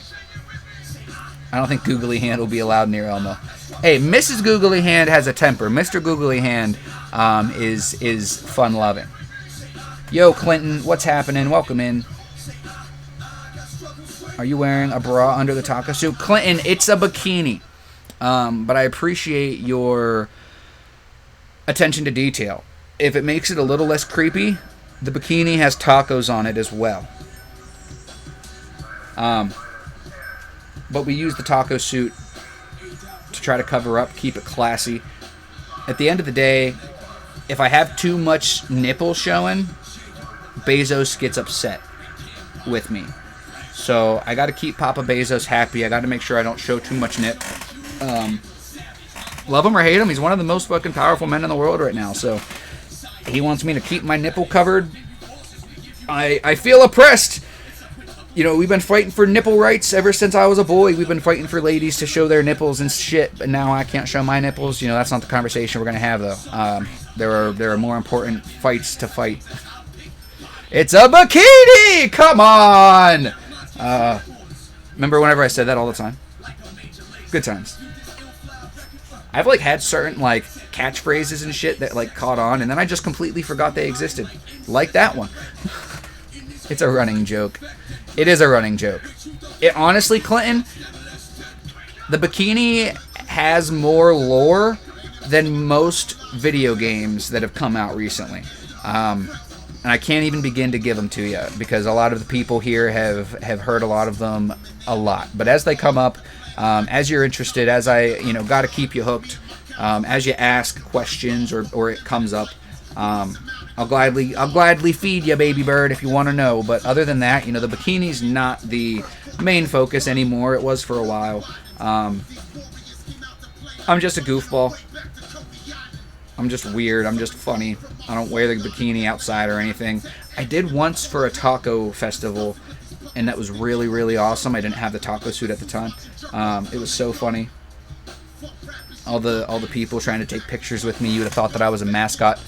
[SPEAKER 3] I don't think Googly Hand will be allowed near Elmo. Hey, Mrs. Googly Hand has a temper. Mr. Googly Hand is fun-loving. Yo, Clinton, what's happening? Welcome in. Are you wearing a bra under the taco suit? Clinton, it's a bikini. But I appreciate your attention to detail. If it makes it a little less creepy, the bikini has tacos on it as well. But we use the taco suit to try to cover up, keep it classy. At the end of the day, if I have too much nipple showing, Bezos gets upset with me. So I got to keep Papa Bezos happy. I got to make sure I don't show too much nip. Love him or hate him, he's one of the most fucking powerful men in the world right now. So he wants me to keep my nipple covered. I feel oppressed. We've been fighting for nipple rights ever since I was a boy. We've been fighting for ladies to show their nipples and shit, but now I can't show my nipples. That's not the conversation we're gonna have, though. There are more important fights to fight. It's a bikini! Come on! Remember whenever I said that all the time? Good times. I've had certain catchphrases and shit that caught on, and then I just completely forgot they existed. Like that one. It's a running joke. It is a running joke. It honestly, Clinton, the bikini has more lore than most video games that have come out recently. And I can't even begin to give them to you because a lot of the people here have heard a lot of them a lot. But as they come up, as you're interested, as I got to keep you hooked, as you ask questions or it comes up, I'll gladly feed you, baby bird, if you want to know. But other than that, the bikini's not the main focus anymore. It was for a while. I'm just a goofball. I'm just weird. I'm just funny. I don't wear the bikini outside or anything. I did once for a taco festival, and that was really, really awesome. I didn't have the taco suit at the time. It was so funny. All the people trying to take pictures with me, you would have thought that I was a mascot.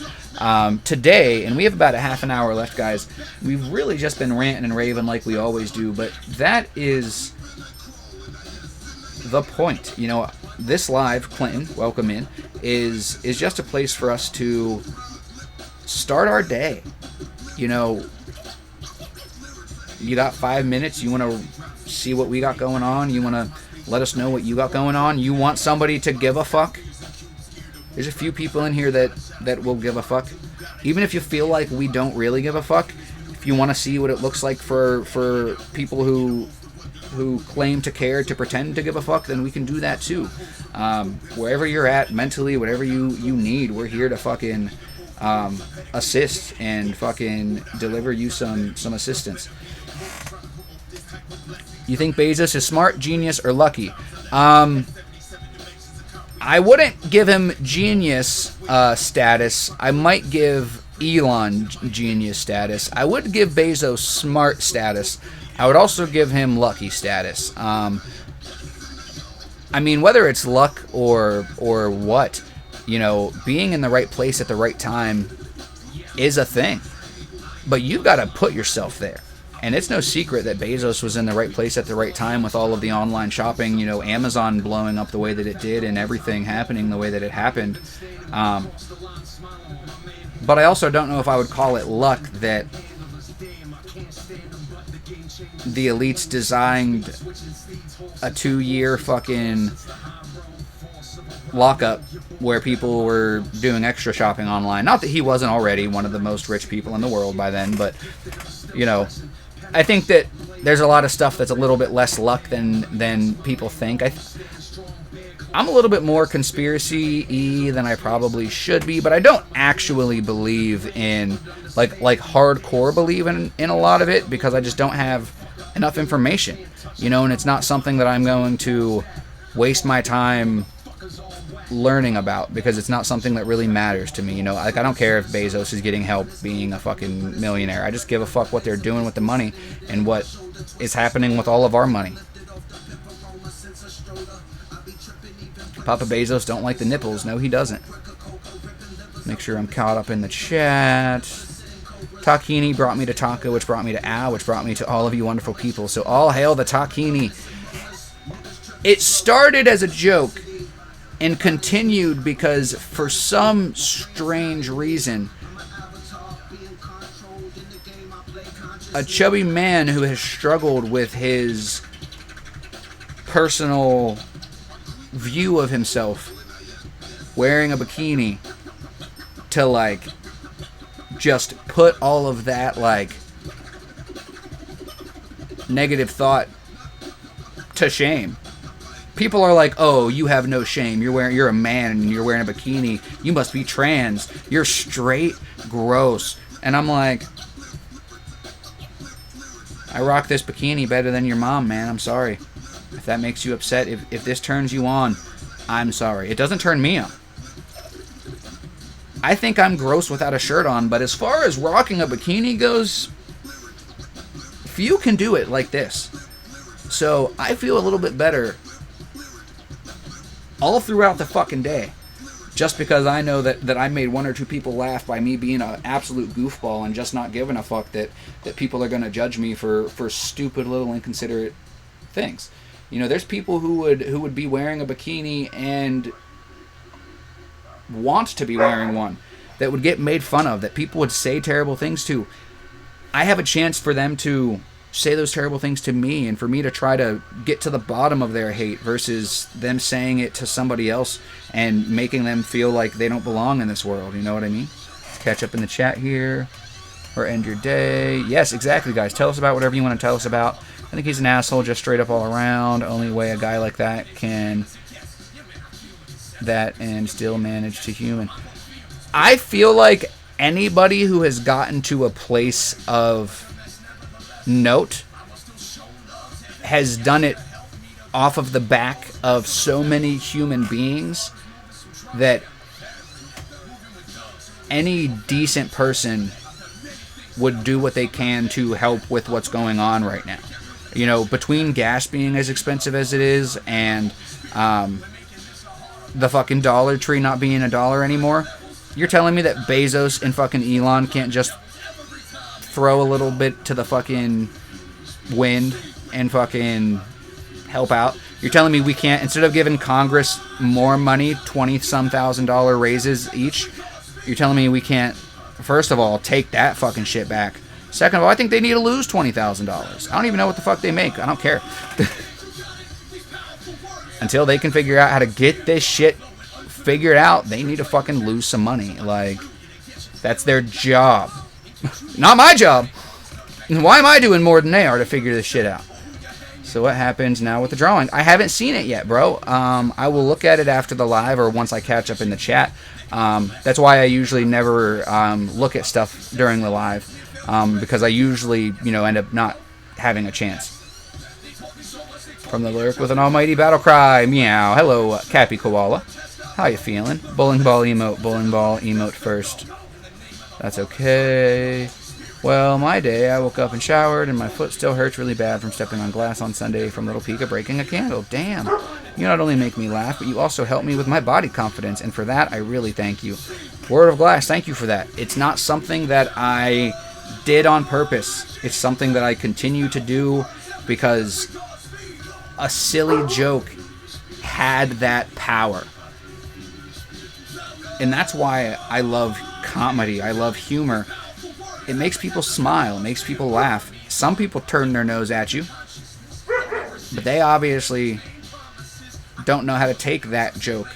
[SPEAKER 3] Today, and we have about a half an hour left, guys, we've really just been ranting and raving like we always do, but that is the point. This live, Clinton, welcome in, is just a place for us to start our day. You got 5 minutes, you want to see what we got going on, you want to let us know what you got going on, you want somebody to give a fuck. There's a few people in here that will give a fuck. Even if you feel like we don't really give a fuck, if you want to see what it looks like for people who claim to care to pretend to give a fuck, then we can do that too. Wherever you're at mentally, whatever you need, we're here to fucking assist and fucking deliver you some assistance. You think Bezos is smart, genius, or lucky? I wouldn't give him genius status. I might give Elon genius status. I would give Bezos smart status. I would also give him lucky status. I mean, whether it's luck or what, you know, being in the right place at the right time is a thing. But you've got to put yourself there. And it's no secret that Bezos was in the right place at the right time with all of the online shopping, you know, Amazon blowing up the way that it did and everything happening the way that it happened. But I also don't know if I would call it luck that the elites designed a 2-year fucking lockup where people were doing extra shopping online. Not that he wasn't already one of the most rich people in the world by then, but, you know, I think that there's a lot of stuff that's a little bit less luck than people think. I'm a little bit more conspiracy-y than I probably should be, but I don't actually believe in, like hardcore believe in a lot of it, because I just don't have enough information, you know, and it's not something that I'm going to waste my time learning about, because it's not something that really matters to me, you know. Like, I don't care if Bezos is getting help being a fucking millionaire. I just give a fuck what they're doing with the money and what is happening with all of our money. Papa Bezos don't like the nipples. No, he doesn't. Make sure I'm caught up in the chat. Takini brought me to Taco, which brought me to Al, which brought me to all of you wonderful people. So all hail the Takini. It started as a joke and continued because for some strange reason, a chubby man who has struggled with his personal view of himself wearing a bikini to, like, just put all of that, like, negative thought to shame. People are like, oh, you have no shame. You're a man and you're wearing a bikini. You must be trans. You're straight. Gross. And I'm like, I rock this bikini better than your mom, man. I'm sorry. If that makes you upset, if this turns you on, I'm sorry. It doesn't turn me on. I think I'm gross without a shirt on, but as far as rocking a bikini goes, few can do it like this. So I feel a little bit better all throughout the fucking day, just because I know that I made one or two people laugh by me being an absolute goofball and just not giving a fuck that people are going to judge me for stupid little inconsiderate things. You know, there's people who would be wearing a bikini and want to be wearing one that would get made fun of, that people would say terrible things to. I have a chance for them to say those terrible things to me and for me to try to get to the bottom of their hate versus them saying it to somebody else and making them feel like they don't belong in this world. You know what I mean? Let's catch up in the chat here or end your day. Yes, exactly, guys. Tell us about whatever you want to tell us about. I think he's an asshole just straight up all around. Only way a guy like that can that and still manage to human. I feel like anybody who has gotten to a place of note has done it off of the back of so many human beings that any decent person would do what they can to help with what's going on right now. You know, between gas being as expensive as it is and the fucking Dollar Tree not being $1 anymore, you're telling me that Bezos and fucking Elon can't just throw a little bit to the fucking wind and fucking help out? You're telling me we can't, instead of giving Congress more money, $20-some thousand raises each, you're telling me we can't, first of all, take that fucking shit back. Second of all, I think they need to lose $20,000. I don't even know what the fuck they make. I don't care. Until they can figure out how to get this shit figured out, they need to fucking lose some money. Like, that's their job. Not my job. Why am I doing more than they are to figure this shit out? So what happens now with the drawing? I haven't seen it yet, bro. I will look at it after the live or once I catch up in the chat. That's why I usually never look at stuff during the live, because I usually, end up not having a chance. From the lyric with an almighty battle cry, meow. Hello, Cappy Koala. How you feeling? Bowling ball emote first. That's okay. Well, my day, I woke up and showered, and my foot still hurts really bad from stepping on glass on Sunday from Little Pika breaking a candle. Damn. You not only make me laugh, but you also help me with my body confidence, and for that, I really thank you. Word of Glass, thank you for that. It's not something that I did on purpose. It's something that I continue to do because a silly joke had that power. And that's why I love comedy. I love humor. It makes people smile. It makes people laugh. Some people turn their nose at you. But they obviously don't know how to take that joke.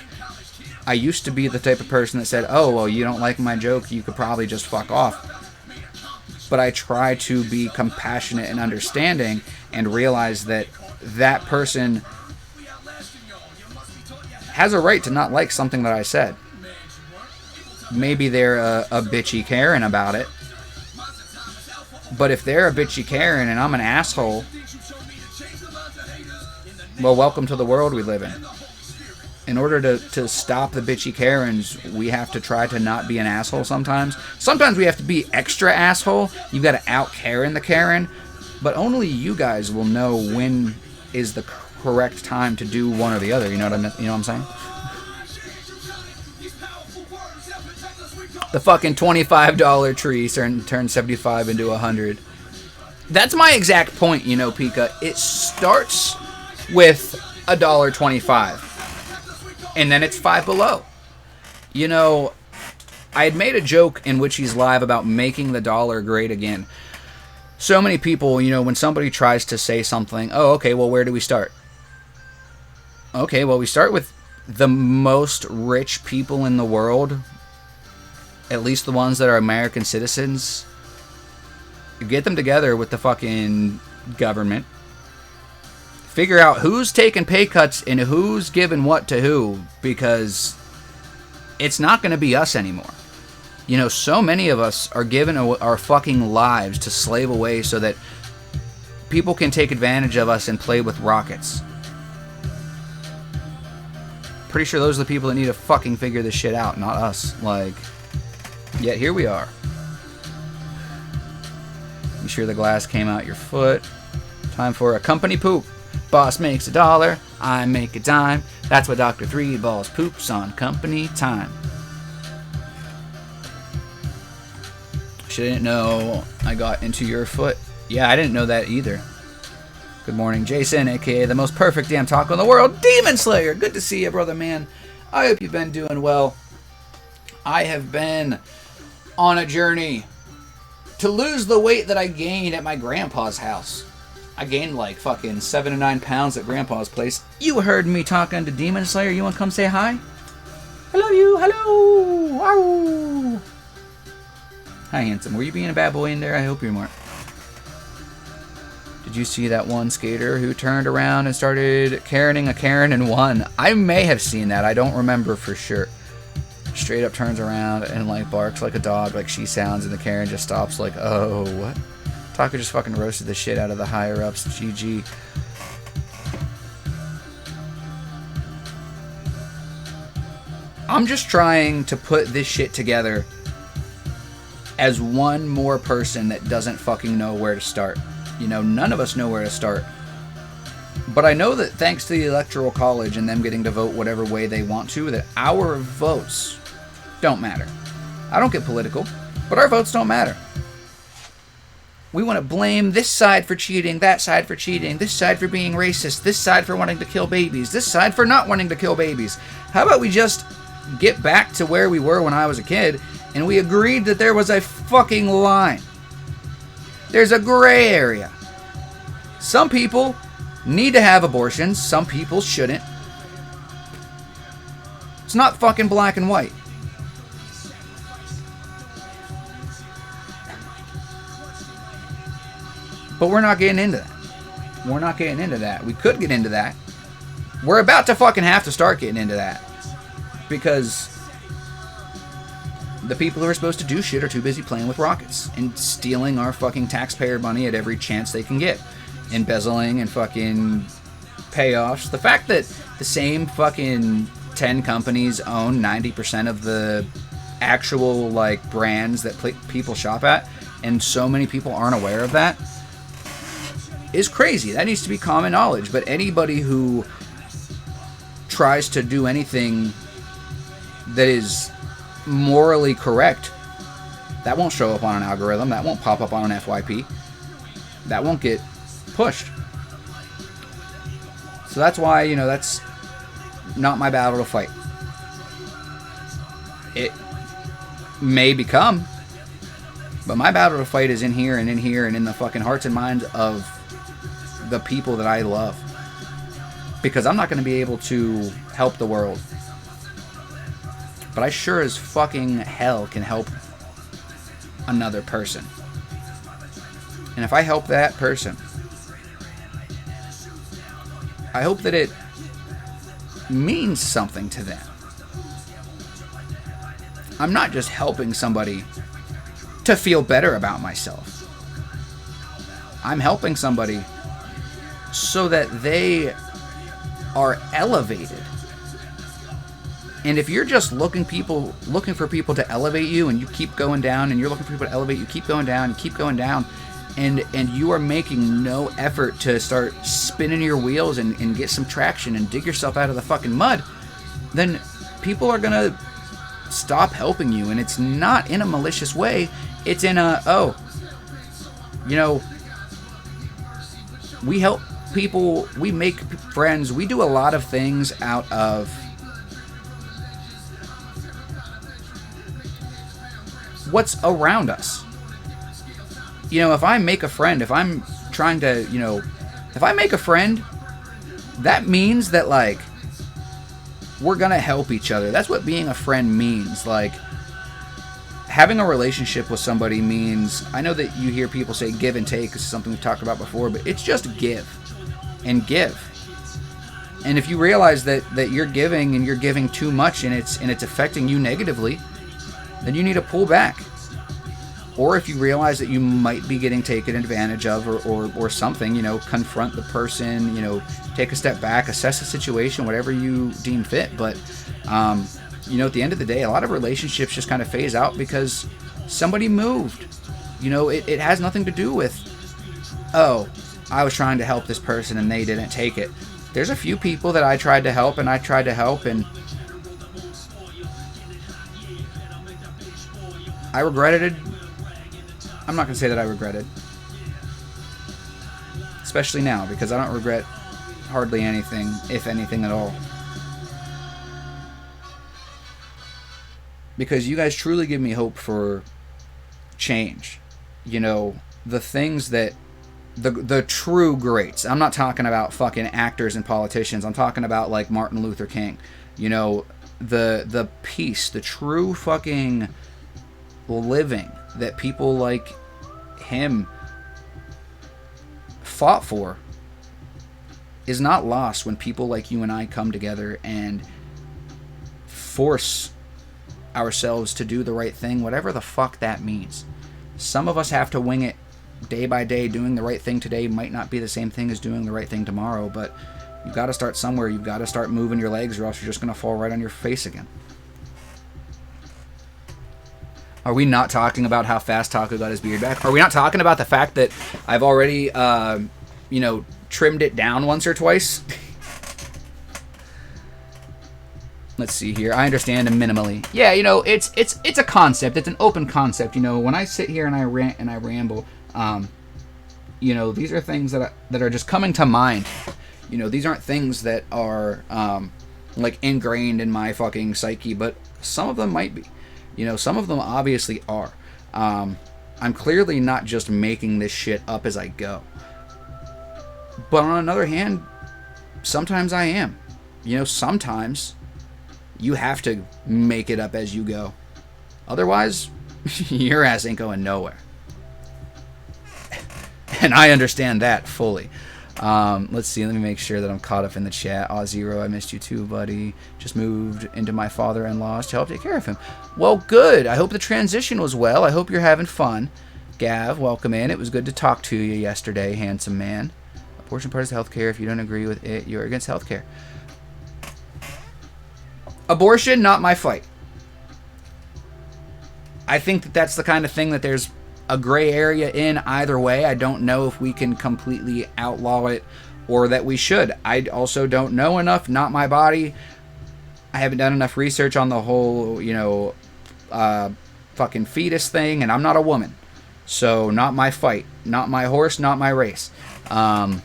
[SPEAKER 3] I used to be the type of person that said, oh, well, you don't like my joke, you could probably just fuck off. But I try to be compassionate and understanding and realize that that person has a right to not like something that I said. Maybe they're a bitchy Karen about it. But if they're a bitchy Karen and I'm an asshole, well, welcome to the world we live in. In order to stop the bitchy Karens, we have to try to not be an asshole sometimes. Sometimes we have to be extra asshole. You've got to out-Karen the Karen. But only you guys will know when is the correct time to do one or the other. You know what I'm saying? The fucking $25 tree turned 75 into 100. That's my exact point, you know, Pika. It starts with $1.25. And then it's Five Below. You know, I had made a joke in Witchy's Live about making the dollar great again. So many people, you know, when somebody tries to say something, oh, okay, well, where do we start? Okay, well, we start with the most rich people in the world, at least the ones that are American citizens. You get them together with the fucking government. Figure out who's taking pay cuts and who's giving what to who, because it's not going to be us anymore. You know, so many of us are giving our fucking lives to slave away so that people can take advantage of us and play with rockets. Pretty sure those are the people that need to fucking figure this shit out, not us. Like, yet here we are. You sure the glass came out your foot? Time for a company poop. Boss makes $1, I make a dime. That's why Dr. Three Balls poops on company time. She didn't know I got into your foot. Yeah, I didn't know that either. Good morning, Jason, aka the most perfect damn taco in the world, Demon Slayer. Good to see you, brother man. I hope you've been doing well. I have been on a journey to lose the weight that I gained at my grandpa's house. I gained like fucking 7 to 9 pounds at Grandpa's place. You heard me talking to Demon Slayer. You want to come say hi? Hello, you. Hello. Ow. Hi, handsome. Were you being a bad boy in there? I hope you weren't. Did you see that one skater who turned around and started Karening a Karen and won? I may have seen that. I don't remember for sure. Straight up turns around and like barks like a dog, like she sounds, and the Karen just stops like, oh, what? Taco just fucking roasted the shit out of the higher-ups. GG. I'm just trying to put this shit together as one more person that doesn't fucking know where to start. You know, none of us know where to start. But I know that thanks to the Electoral College and them getting to vote whatever way they want to, that our votes don't matter. I don't get political, but our votes don't matter. We want to blame this side for cheating, that side for cheating, this side for being racist, this side for wanting to kill babies, this side for not wanting to kill babies. How about we just get back to where we were when I was a kid, and we agreed that there was a fucking line. There's a gray area. Some people need to have abortions, some people shouldn't. It's not fucking black and white. But we're not getting into that. We're not getting into that. We could get into that. We're about to fucking have to start getting into that. Because the people who are supposed to do shit are too busy playing with rockets and stealing our fucking taxpayer money at every chance they can get. Embezzling and fucking payoffs. The fact that the same fucking 10 companies own 90% of the actual like brands that people shop at, and so many people aren't aware of that, is crazy. That needs to be common knowledge. But anybody who tries to do anything that is morally correct, that won't show up on an algorithm, that won't pop up on an FYP, that won't get pushed. So that's why, you know, that's not my battle to fight. It may become, but my battle to fight is in here and in here and in the fucking hearts and minds of the people that I love. Because I'm not going to be able to help the world, but I sure as fucking hell can help another person. And if I help that person, I hope that it means something to them. I'm not just helping somebody to feel better about myself. I'm helping somebody so that they are elevated. And if you're just looking for people to elevate you, and you keep going down, and you're looking for people to elevate you, keep going down, and keep going down, and you are making no effort to start spinning your wheels and get some traction and dig yourself out of the fucking mud, then people are gonna stop helping you. And it's not in a malicious way. It's in a, oh, you know, we help people, we make friends, we do a lot of things out of what's around us. You know, if I make a friend, if I'm trying to, you know, if I make a friend, that means that, like, we're gonna help each other. That's what being a friend means. Like, having a relationship with somebody means, I know that you hear people say give and take. This is something we've talked about before, but it's just give and give. And if you realize that you're giving and you're giving too much and it's affecting you negatively, then you need to pull back. Or if you realize that you might be getting taken advantage of or something, you know, confront the person, you know, take a step back, assess the situation, whatever you deem fit. But, you know, at the end of the day, a lot of relationships just kind of phase out because somebody moved. You know, it has nothing to do with, oh, I was trying to help this person and they didn't take it. There's a few people that I tried to help and I regretted it. I'm not going to say that I regret it. Especially now, because I don't regret hardly anything, if anything at all. Because you guys truly give me hope for change. You know, the things that, the true greats. I'm not talking about fucking actors and politicians. I'm talking about, like, Martin Luther King. You know, the peace, the true fucking living that people like him fought for is not lost when people like you and I come together and force ourselves to do the right thing, whatever the fuck that means. Some of us have to wing it day by day. Doing the right thing today might not be the same thing as doing the right thing tomorrow, but you've got to start somewhere. You've got to start moving your legs, or else you're just going to fall right on your face again. Are we not talking about how fast Taco got his beard back? Are we not talking about the fact that I've already, you know, trimmed it down once or twice? Let's see here. I understand minimally. Yeah, you know, it's a concept. It's an open concept. You know, when I sit here and I rant and I ramble, you know, these are things that are just coming to mind. You know, these aren't things that are like ingrained in my fucking psyche, but some of them might be. You know, some of them obviously are. I'm clearly not just making this shit up as I go. But on another hand, sometimes I am. You know, sometimes you have to make it up as you go. Otherwise, your ass ain't going nowhere. And I understand that fully. Let's see, let me make sure that I'm caught up in the chat. Zero, I missed you too, buddy. Just moved into my father-in-law's to help take care of him. Well, good. I hope the transition was well. I hope you're having fun. Gav, welcome in. It was good to talk to you yesterday, handsome man. Abortion part is healthcare. If you don't agree with it, you're against healthcare. Abortion, not my fight. I think that that's the kind of thing that there's a gray area in either way. I don't know if we can completely outlaw it or that we should. I also don't know enough. Not my body. I haven't done enough research on the whole, fucking fetus thing, and I'm not a woman. So, not my fight. Not my horse, not my race. I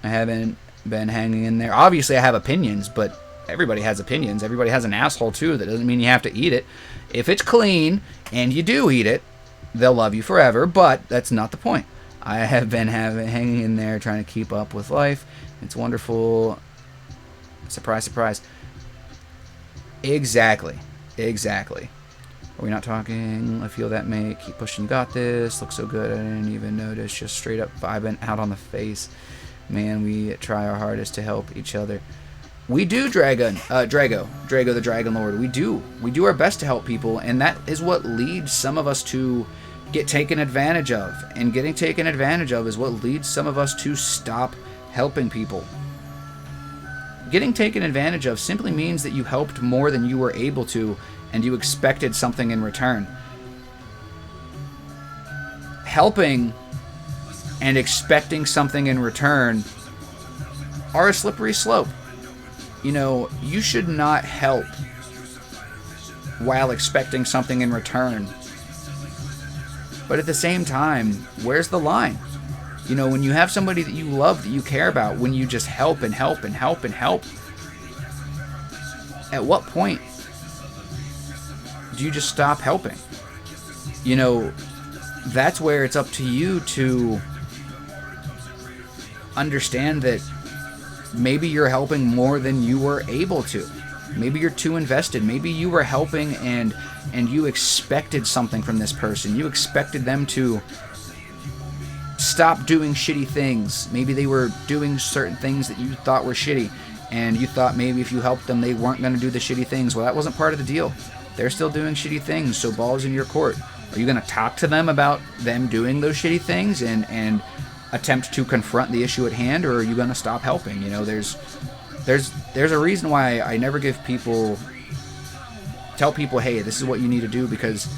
[SPEAKER 3] haven't been hanging in there. Obviously, I have opinions, but everybody has opinions. Everybody has an asshole, too. That doesn't mean you have to eat it. If it's clean, and you do eat it, they'll love you forever, but that's not the point. I have been hanging in there, trying to keep up with life. It's wonderful. Surprise, surprise. Exactly. Are we not talking? I feel that, mate. Keep pushing. Got this. Looks so good. I didn't even notice. Just straight up vibing out on the face. Man, we try our hardest to help each other. We do, Drago the Dragon Lord. We do our best to help people, and that is what leads some of us to get taken advantage of. And getting taken advantage of is what leads some of us to stop helping people. Getting taken advantage of simply means that you helped more than you were able to, and you expected something in return. Helping and expecting something in return are a slippery slope. You should not help while expecting something in return. But at the same time, where's the line? When you have somebody that you love, that you care about, when you just help and help and help and help, at what point do you just stop helping? That's where it's up to you to understand that maybe you're helping more than you were able to. Maybe you're too invested. Maybe you were helping and you expected something from this person. You expected them to stop doing shitty things. Maybe they were doing certain things that you thought were shitty, and you thought maybe if you helped them, they weren't going to do the shitty things. Well, that wasn't part of the deal. They're still doing shitty things, so ball's in your court. Are you going to talk to them about them doing those shitty things and attempt to confront the issue at hand, or are you going to stop helping? There's a reason why I never tell people, hey, this is what you need to do, because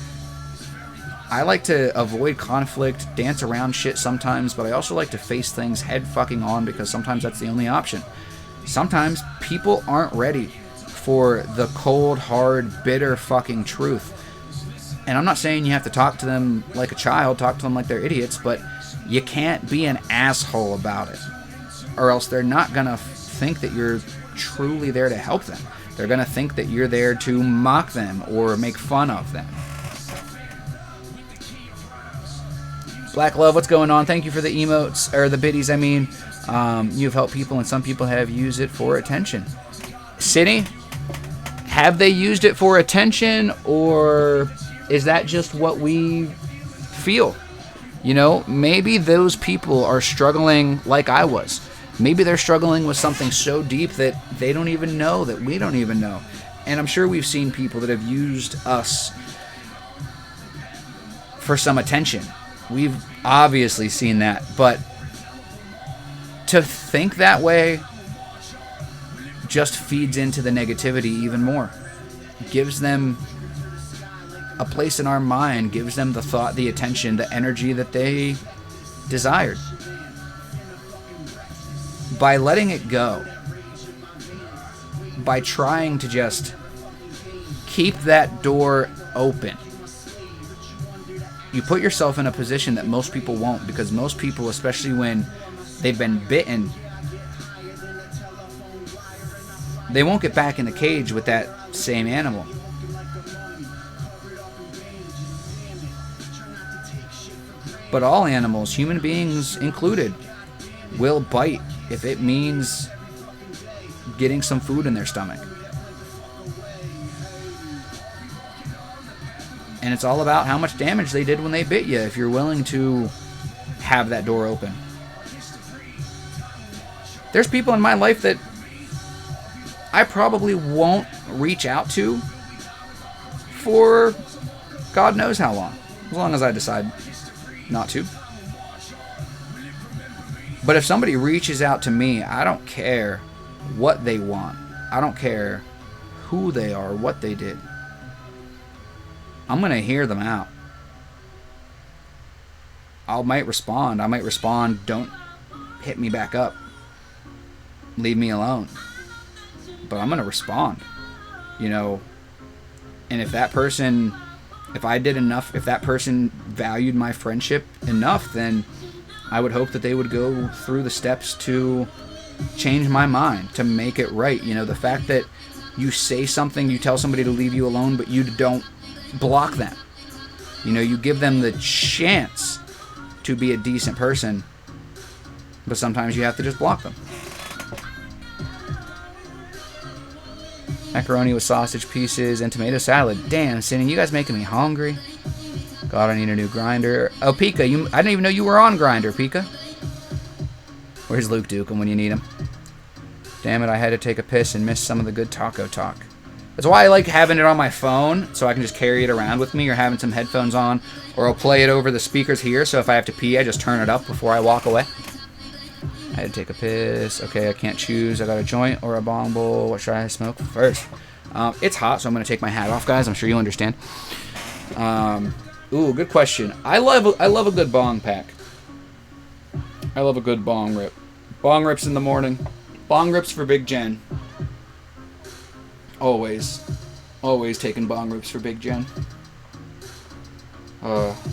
[SPEAKER 3] I like to avoid conflict, dance around shit sometimes, but I also like to face things head fucking on, because sometimes that's the only option. Sometimes people aren't ready for the cold, hard, bitter fucking truth. And I'm not saying you have to talk to them like a child, talk to them like they're idiots, but you can't be an asshole about it, or else they're not going to think that you're truly there to help them. They're going to think that you're there to mock them or make fun of them. Black Love, what's going on? Thank you for the emotes, or the biddies, I mean. You've helped people, and some people have used it for attention. City, have they used it for attention, or is that just what we feel? Maybe those people are struggling like I was. Maybe they're struggling with something so deep that they don't even know, that we don't even know. And I'm sure we've seen people that have used us for some attention. We've obviously seen that. But to think that way just feeds into the negativity even more. Gives them a place in our mind, gives them the thought, the attention, the energy that they desired. By letting it go, by trying to just keep that door open, you put yourself in a position that most people won't, because most people, especially when they've been bitten, they won't get back in the cage with that same animal. But all animals, human beings included, will bite if it means getting some food in their stomach. And it's all about how much damage they did when they bit you, if you're willing to have that door open. There's people in my life that I probably won't reach out to for God knows how long, as long as I decide not to. But if somebody reaches out to me, I don't care what they want. I don't care who they are, what they did. I'm going to hear them out. I might respond. Don't hit me back up. Leave me alone. But I'm going to respond. You know, and if that person valued my friendship enough, then I would hope that they would go through the steps to change my mind, to make it right. You know, the fact that you say something, you tell somebody to leave you alone, but you don't block them. You know, you give them the chance to be a decent person, but sometimes you have to just block them. Macaroni with sausage pieces and tomato salad. Damn, Cindy, you guys making me hungry. God, I need a new grinder. Oh, Pika, I didn't even know you were on Grinder, Pika. Where's Luke Dukem when you need him? Damn it, I had to take a piss and miss some of the good taco talk. That's why I like having it on my phone, so I can just carry it around with me, or having some headphones on, or I'll play it over the speakers here, so if I have to pee, I just turn it up before I walk away. I had to take a piss. Okay, I can't choose. I got a joint or a bong bowl. What should I smoke first? It's hot, so I'm going to take my hat off, guys. I'm sure you understand. Ooh, good question. I love a good bong pack. I love a good bong rip. Bong rips in the morning. Bong rips for Big Jen. Always taking bong rips for Big Jen.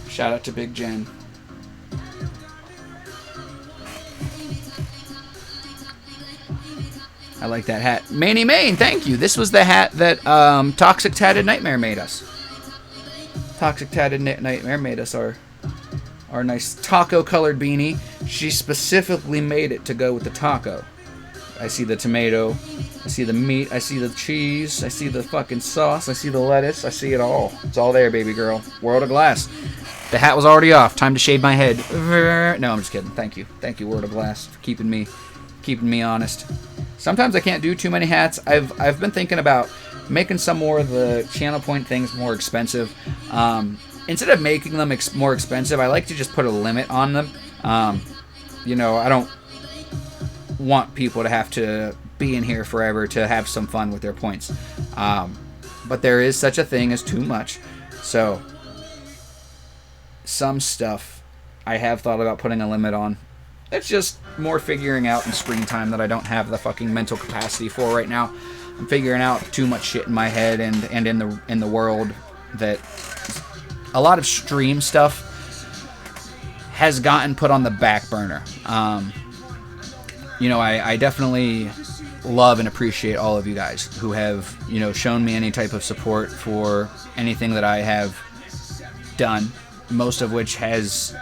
[SPEAKER 3] Shout out to Big Jen. I like that hat. Manny Main, thank you. This was the hat that Toxic Tatted Nightmare made us. Toxic Tatted Nightmare made us our nice taco-colored beanie. She specifically made it to go with the taco. I see the tomato. I see the meat. I see the cheese. I see the fucking sauce. I see the lettuce. I see it all. It's all there, baby girl. World of Glass. The hat was already off. Time to shave my head. No, I'm just kidding. Thank you. Thank you, World of Glass, for keeping me honest. Sometimes I can't do too many hats. I've been thinking about making some more of the Channel Point things more expensive. Instead of making them more expensive, I like to just put a limit on them. You know, I don't want people to have to be in here forever to have some fun with their points. But there is such a thing as too much. So, some stuff I have thought about putting a limit on. It's just more figuring out in screen time that I don't have the fucking mental capacity for right now. I'm figuring out too much shit in my head and in the world that a lot of stream stuff has gotten put on the back burner. You know, I definitely love and appreciate all of you guys who have, you know, shown me any type of support for anything that I have done, most of which has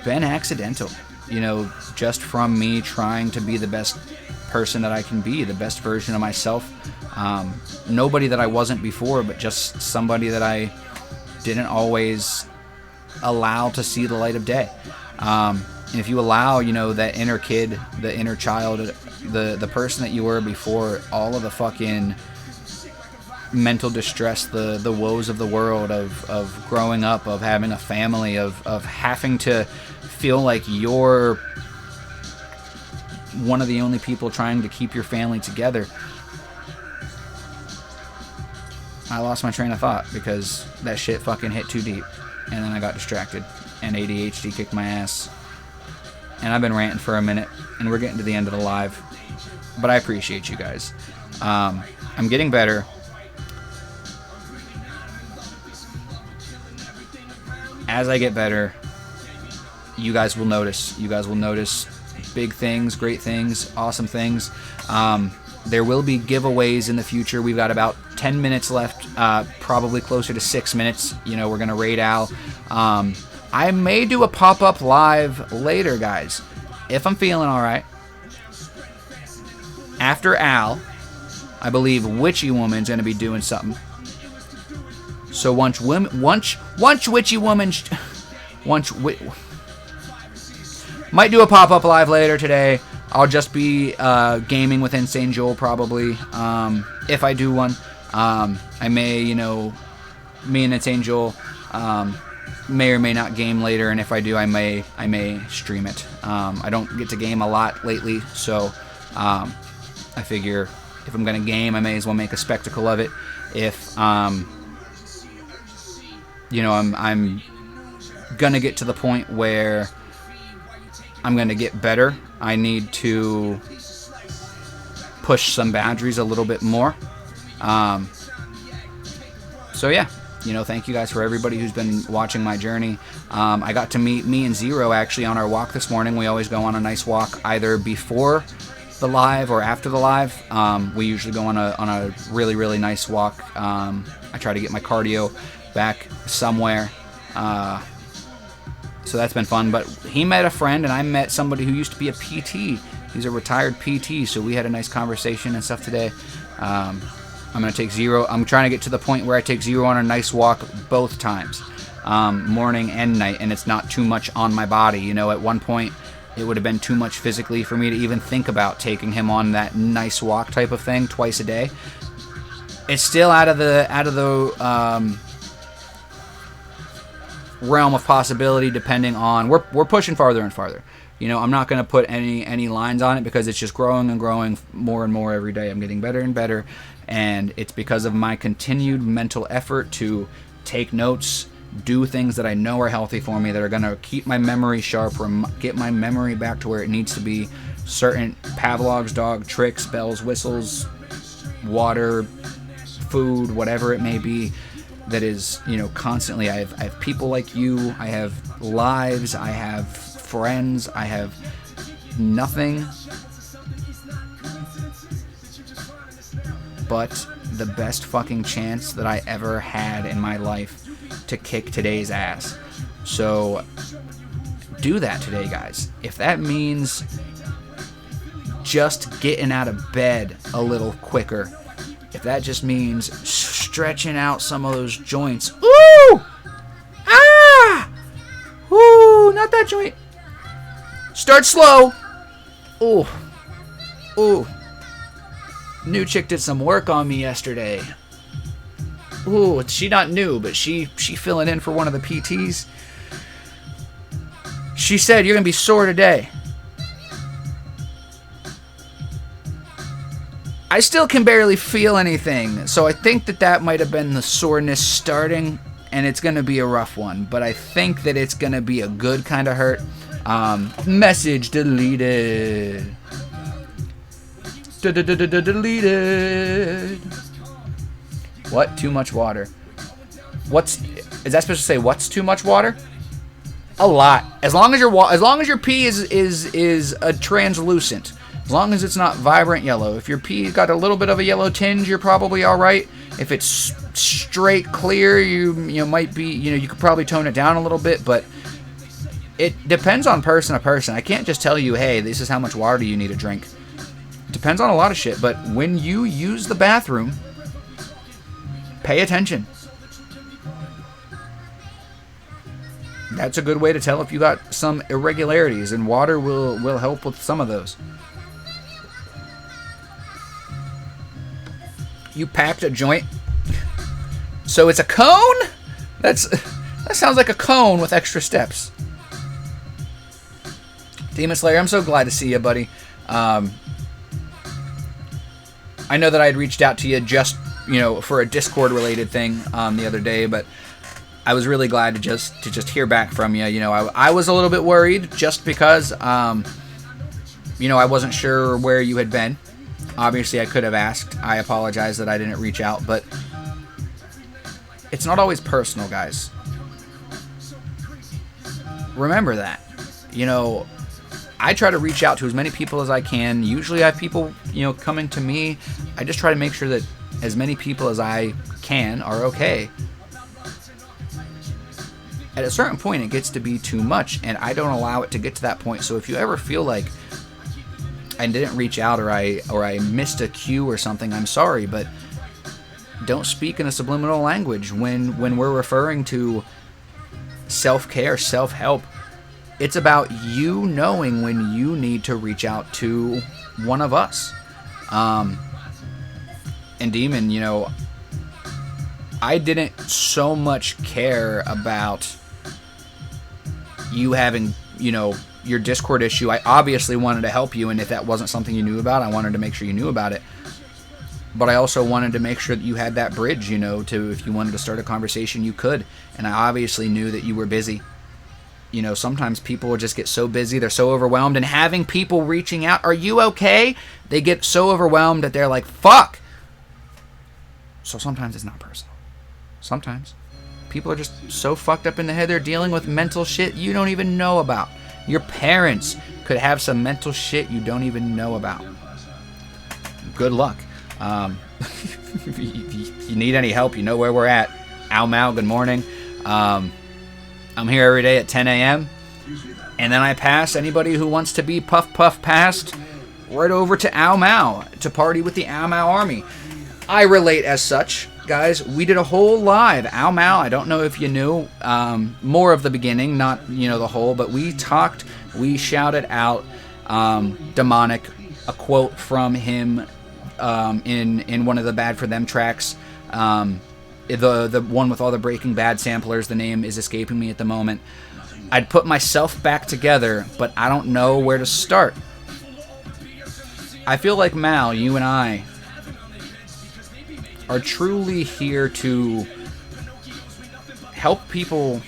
[SPEAKER 3] been accidental, you know, just from me trying to be the best person that I can be, the best version of myself. Nobody that I wasn't before, but just somebody that I didn't always allow to see the light of day. And if you allow, you know, that inner kid, the inner child, the person that you were before, all of the fucking mental distress, the woes of the world, of growing up, of having a family, of having to feel like you're one of the only people trying to keep your family together. I lost my train of thought because that shit fucking hit too deep, and then I got distracted, and ADHD kicked my ass, and I've been ranting for a minute, and we're getting to the end of the live, but I appreciate you guys. I'm getting better. As I get better, you guys will notice. You guys will notice big things, great things, awesome things. There will be giveaways in the future. We've got about 10 minutes left, probably closer to 6 minutes. You know, we're going to raid Al. I may do a pop-up live later, guys, if I'm feeling all right. After Al, I believe Witchy Woman's going to be doing something. So once Witchy Woman... might do a pop-up live later today. I'll just be gaming with Insane Joel probably. If I do one, I may, you know, me and Insane Joel may or may not game later, and if I do, I may stream it. I don't get to game a lot lately, so I figure if I'm gonna game, I may as well make a spectacle of it. If you know, I'm gonna get to the point where I'm gonna get better. I need to push some boundaries a little bit more. So yeah, you know, thank you guys for everybody who's been watching my journey. I got to meet me and Zero actually on our walk this morning. We always go on a nice walk either before the live or after the live. We usually go on a really, really nice walk. I try to get my cardio back somewhere. So that's been fun. But he met a friend, and I met somebody who used to be a PT. He's a retired PT, so we had a nice conversation and stuff today. I'm going to take Zero. I'm trying to get to the point where I take Zero on a nice walk both times, morning and night, and it's not too much on my body. You know, at one point, it would have been too much physically for me to even think about taking him on that nice walk type of thing twice a day. It's still out of the realm of possibility, depending on we're pushing farther and farther. You know, I'm not going to put any lines on it because it's just growing and growing more and more every day. I'm getting better and better, and it's because of my continued mental effort to take notes, do things that I know are healthy for me, that are going to keep my memory sharp, or get my memory back to where it needs to be. Certain Pavlov's dog tricks, bells, whistles, water, food, whatever it may be, that is, you know, constantly. I have people like you. I have lives. I have friends. I have nothing but the best fucking chance that I ever had in my life to kick today's ass. So do that today, guys. If that means just getting out of bed a little quicker, if that just means stretching out some of those joints. Ooh! Ah! Ooh, not that joint. Start slow. Ooh. Ooh. New chick did some work on me yesterday. Ooh, she not new, but she filling in for one of the PTs. She said, "You're going to be sore today." I still can barely feel anything, so I think that might have been the soreness starting, and it's going to be a rough one, but I think that it's going to be a good kind of hurt. Message deleted. Deleted. What? Too much water. Is that supposed to say what's too much water? A lot. As long as your pee is a translucent. As long as it's not vibrant yellow. If your pee got a little bit of a yellow tinge, you're probably all right. If it's straight clear, you might be, you could probably tone it down a little bit, but it depends on person to person. I can't just tell you, hey, this is how much water you need to drink. It depends on a lot of shit, but when you use the bathroom, pay attention. That's a good way to tell if you got some irregularities, and water will help with some of those. You packed a joint. So it's a cone? That sounds like a cone with extra steps. Demon Slayer, I'm so glad to see you, buddy. I know that I had reached out to you just, for a Discord related thing the other day, but I was really glad to just hear back from you. I was a little bit worried just because I wasn't sure where you had been. Obviously, I could have asked. I apologize that I didn't reach out, but it's not always personal, guys. Remember that. I try to reach out to as many people as I can. Usually I have people, coming to me. I just try to make sure that as many people as I can are okay. At a certain point, it gets to be too much, and I don't allow it to get to that point. So if you ever feel like I didn't reach out or I missed a cue or something, I'm sorry, but don't speak in a subliminal language when we're referring to self-care, self-help. It's about you knowing when you need to reach out to one of us. And Demon, I didn't so much care about you having, your Discord issue. I obviously wanted to help you, and if that wasn't something you knew about, I wanted to make sure you knew about it. But I also wanted to make sure that you had that bridge, you know, to if you wanted to start a conversation, you could. And I obviously knew that you were busy. You know, sometimes people will just get so busy, they're so overwhelmed, and having people reaching out, are you okay? They get so overwhelmed that they're like, fuck. So sometimes it's not personal. Sometimes people are just so fucked up in the head, they're dealing with mental shit you don't even know about. Your parents could have some mental shit you don't even know about. Good luck. If you need any help, you know where we're at. Al Mal, good morning. I'm here every day at 10 a.m. And then I pass anybody who wants to be puff passed right over to Al Mal to party with the Al Mal army. I relate as such. Guys, we did a whole live. Al Mal, I don't know if you knew, more of the beginning, not, you know, the whole, but we talked, we shouted out Demonic, a quote from him in one of the Bad For Them tracks. The one with all the Breaking Bad samplers, the name is escaping me at the moment. I'd put myself back together, but I don't know where to start. I feel like, Mal, you and I are truly here to help people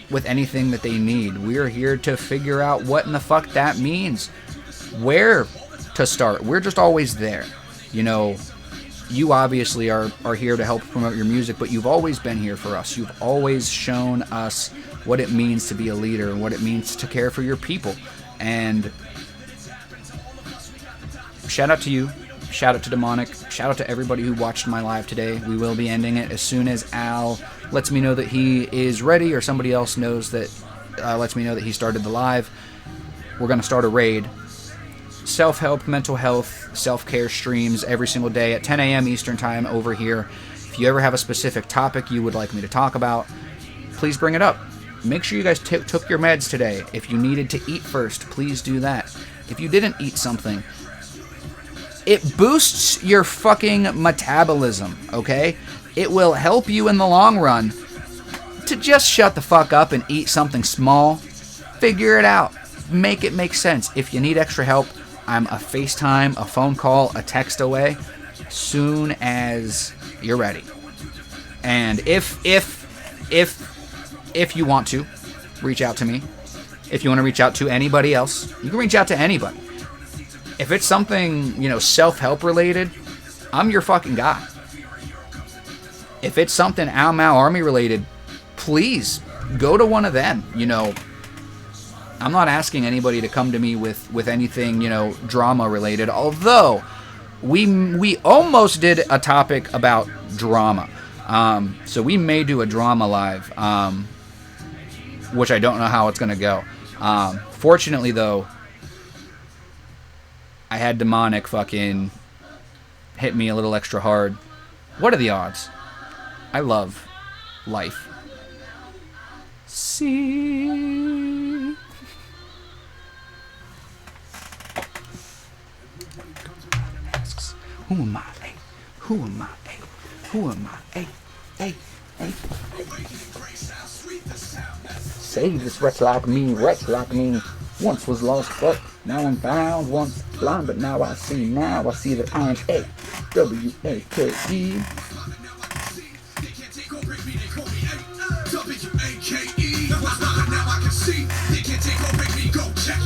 [SPEAKER 3] with anything that they need. We are here to figure out what in the fuck that means, where to start. We're just always there. You know, you obviously are here to help promote your music, but you've always been here for us. You've always shown us what it means to be a leader and what it means to care for your people. And shout out to you. Shout out to Demonic. Shout out to everybody who watched my live today. We will be ending it as soon as Al lets me know that he is ready, or somebody else knows that lets me know that he started the live. We're going to start a raid. Self-help, mental health, self-care streams every single day at 10 a.m. Eastern Time over here. If you ever have a specific topic you would like me to talk about, please bring it up. Make sure you guys took your meds today. If you needed to eat first, please do that. If you didn't eat something, it boosts your fucking metabolism, okay? It will help you in the long run to just shut the fuck up and eat something small. Figure it out. Make it make sense. If you need extra help, I'm a FaceTime, a phone call, a text away as soon as you're ready. And if you want to, reach out to me. If you want to reach out to anybody else, you can reach out to anybody. If it's something, you know, self-help related, I'm your fucking guy. If it's something Al Mal Army related, please go to one of them. You know, I'm not asking anybody to come to me with anything, you know, drama related, although we almost did a topic about drama. So we may do a drama live, which I don't know how it's going to go. Fortunately, though, I had Demonic fucking hit me a little extra hard. What are the odds? I love life. See. Who am I? Hey, who am I? Hey, who am I? Hey, hey, hey. Save this wretch like me, once was lost, but now I'm found. Once blind, but now I see. Now I see that I am A-W-A-K-E.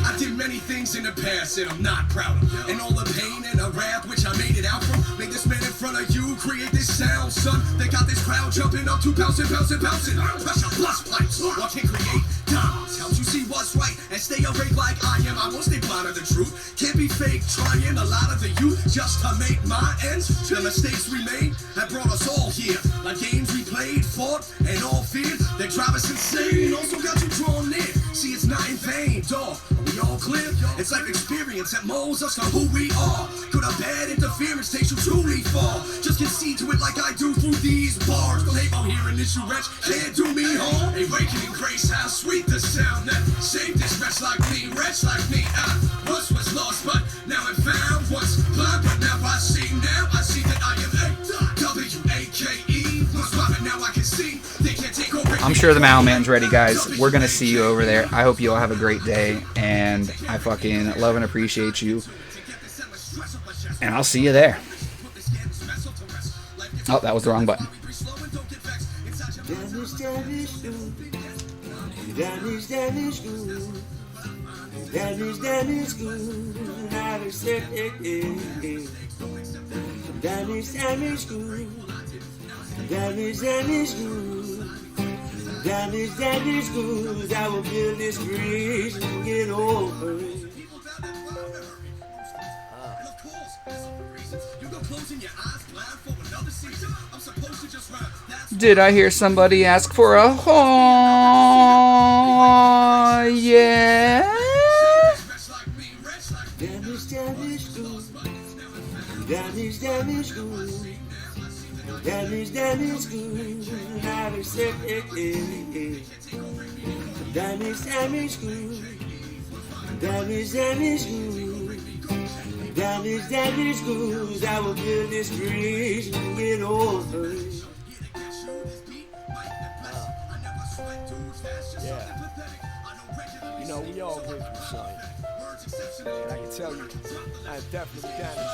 [SPEAKER 4] I did many things in the past that I'm not proud of. And all the pain and the wrath which I made it out from. Make this man in front of you create this sound, son. They got this crowd jumping up to bouncing. Pressure plus pipes. I can create diamonds. Helps you see what's right and stay awake like I am. I won't stay blind to the truth. Can't be fake trying a lot of the youth just to make my ends. The mistakes we made have brought us all here. Like games we played, fought, and all feared. They drive us insane. Also got you drawn near. See, it's not in vain, dog. Are we all clear? It's like experience that molds us to who we are. Good or bad interference takes you truly far. Just concede to it like I do through these bars. Don't hate on hearing this, you wretch. Can't do me harm. Awakening grace, how sweet the sound that saved this wretch like me. I once was lost, but now I'm found. Once blind, but now I see. Now I see that I am A-W-A-K-E. Once blind, but now I can see. They can't take over.
[SPEAKER 3] I'm sure the Mailman's ready, guys. We're going to see you over there. I hope you all have a great day, and I fucking love and appreciate you. And I'll see you there. Oh, that was the wrong button.
[SPEAKER 1] Damage, damage, good. Damage, damage, good. Damage, damage, good. How to set it, Damage, damage, good. Damage, damage, good. Damage, damage, good. I will build this bridge and get over it.
[SPEAKER 3] Did I hear somebody ask for a oh yeah?
[SPEAKER 1] Damage, damage, good. Damage, damage, good. Damage, damage, good. How to set it, Damage, damage, good. Damage, damage, good. Damage, damage, good. I will build this bridge and get over it.
[SPEAKER 2] Yeah. You know, we all been through something. And I can tell you, I definitely damaged.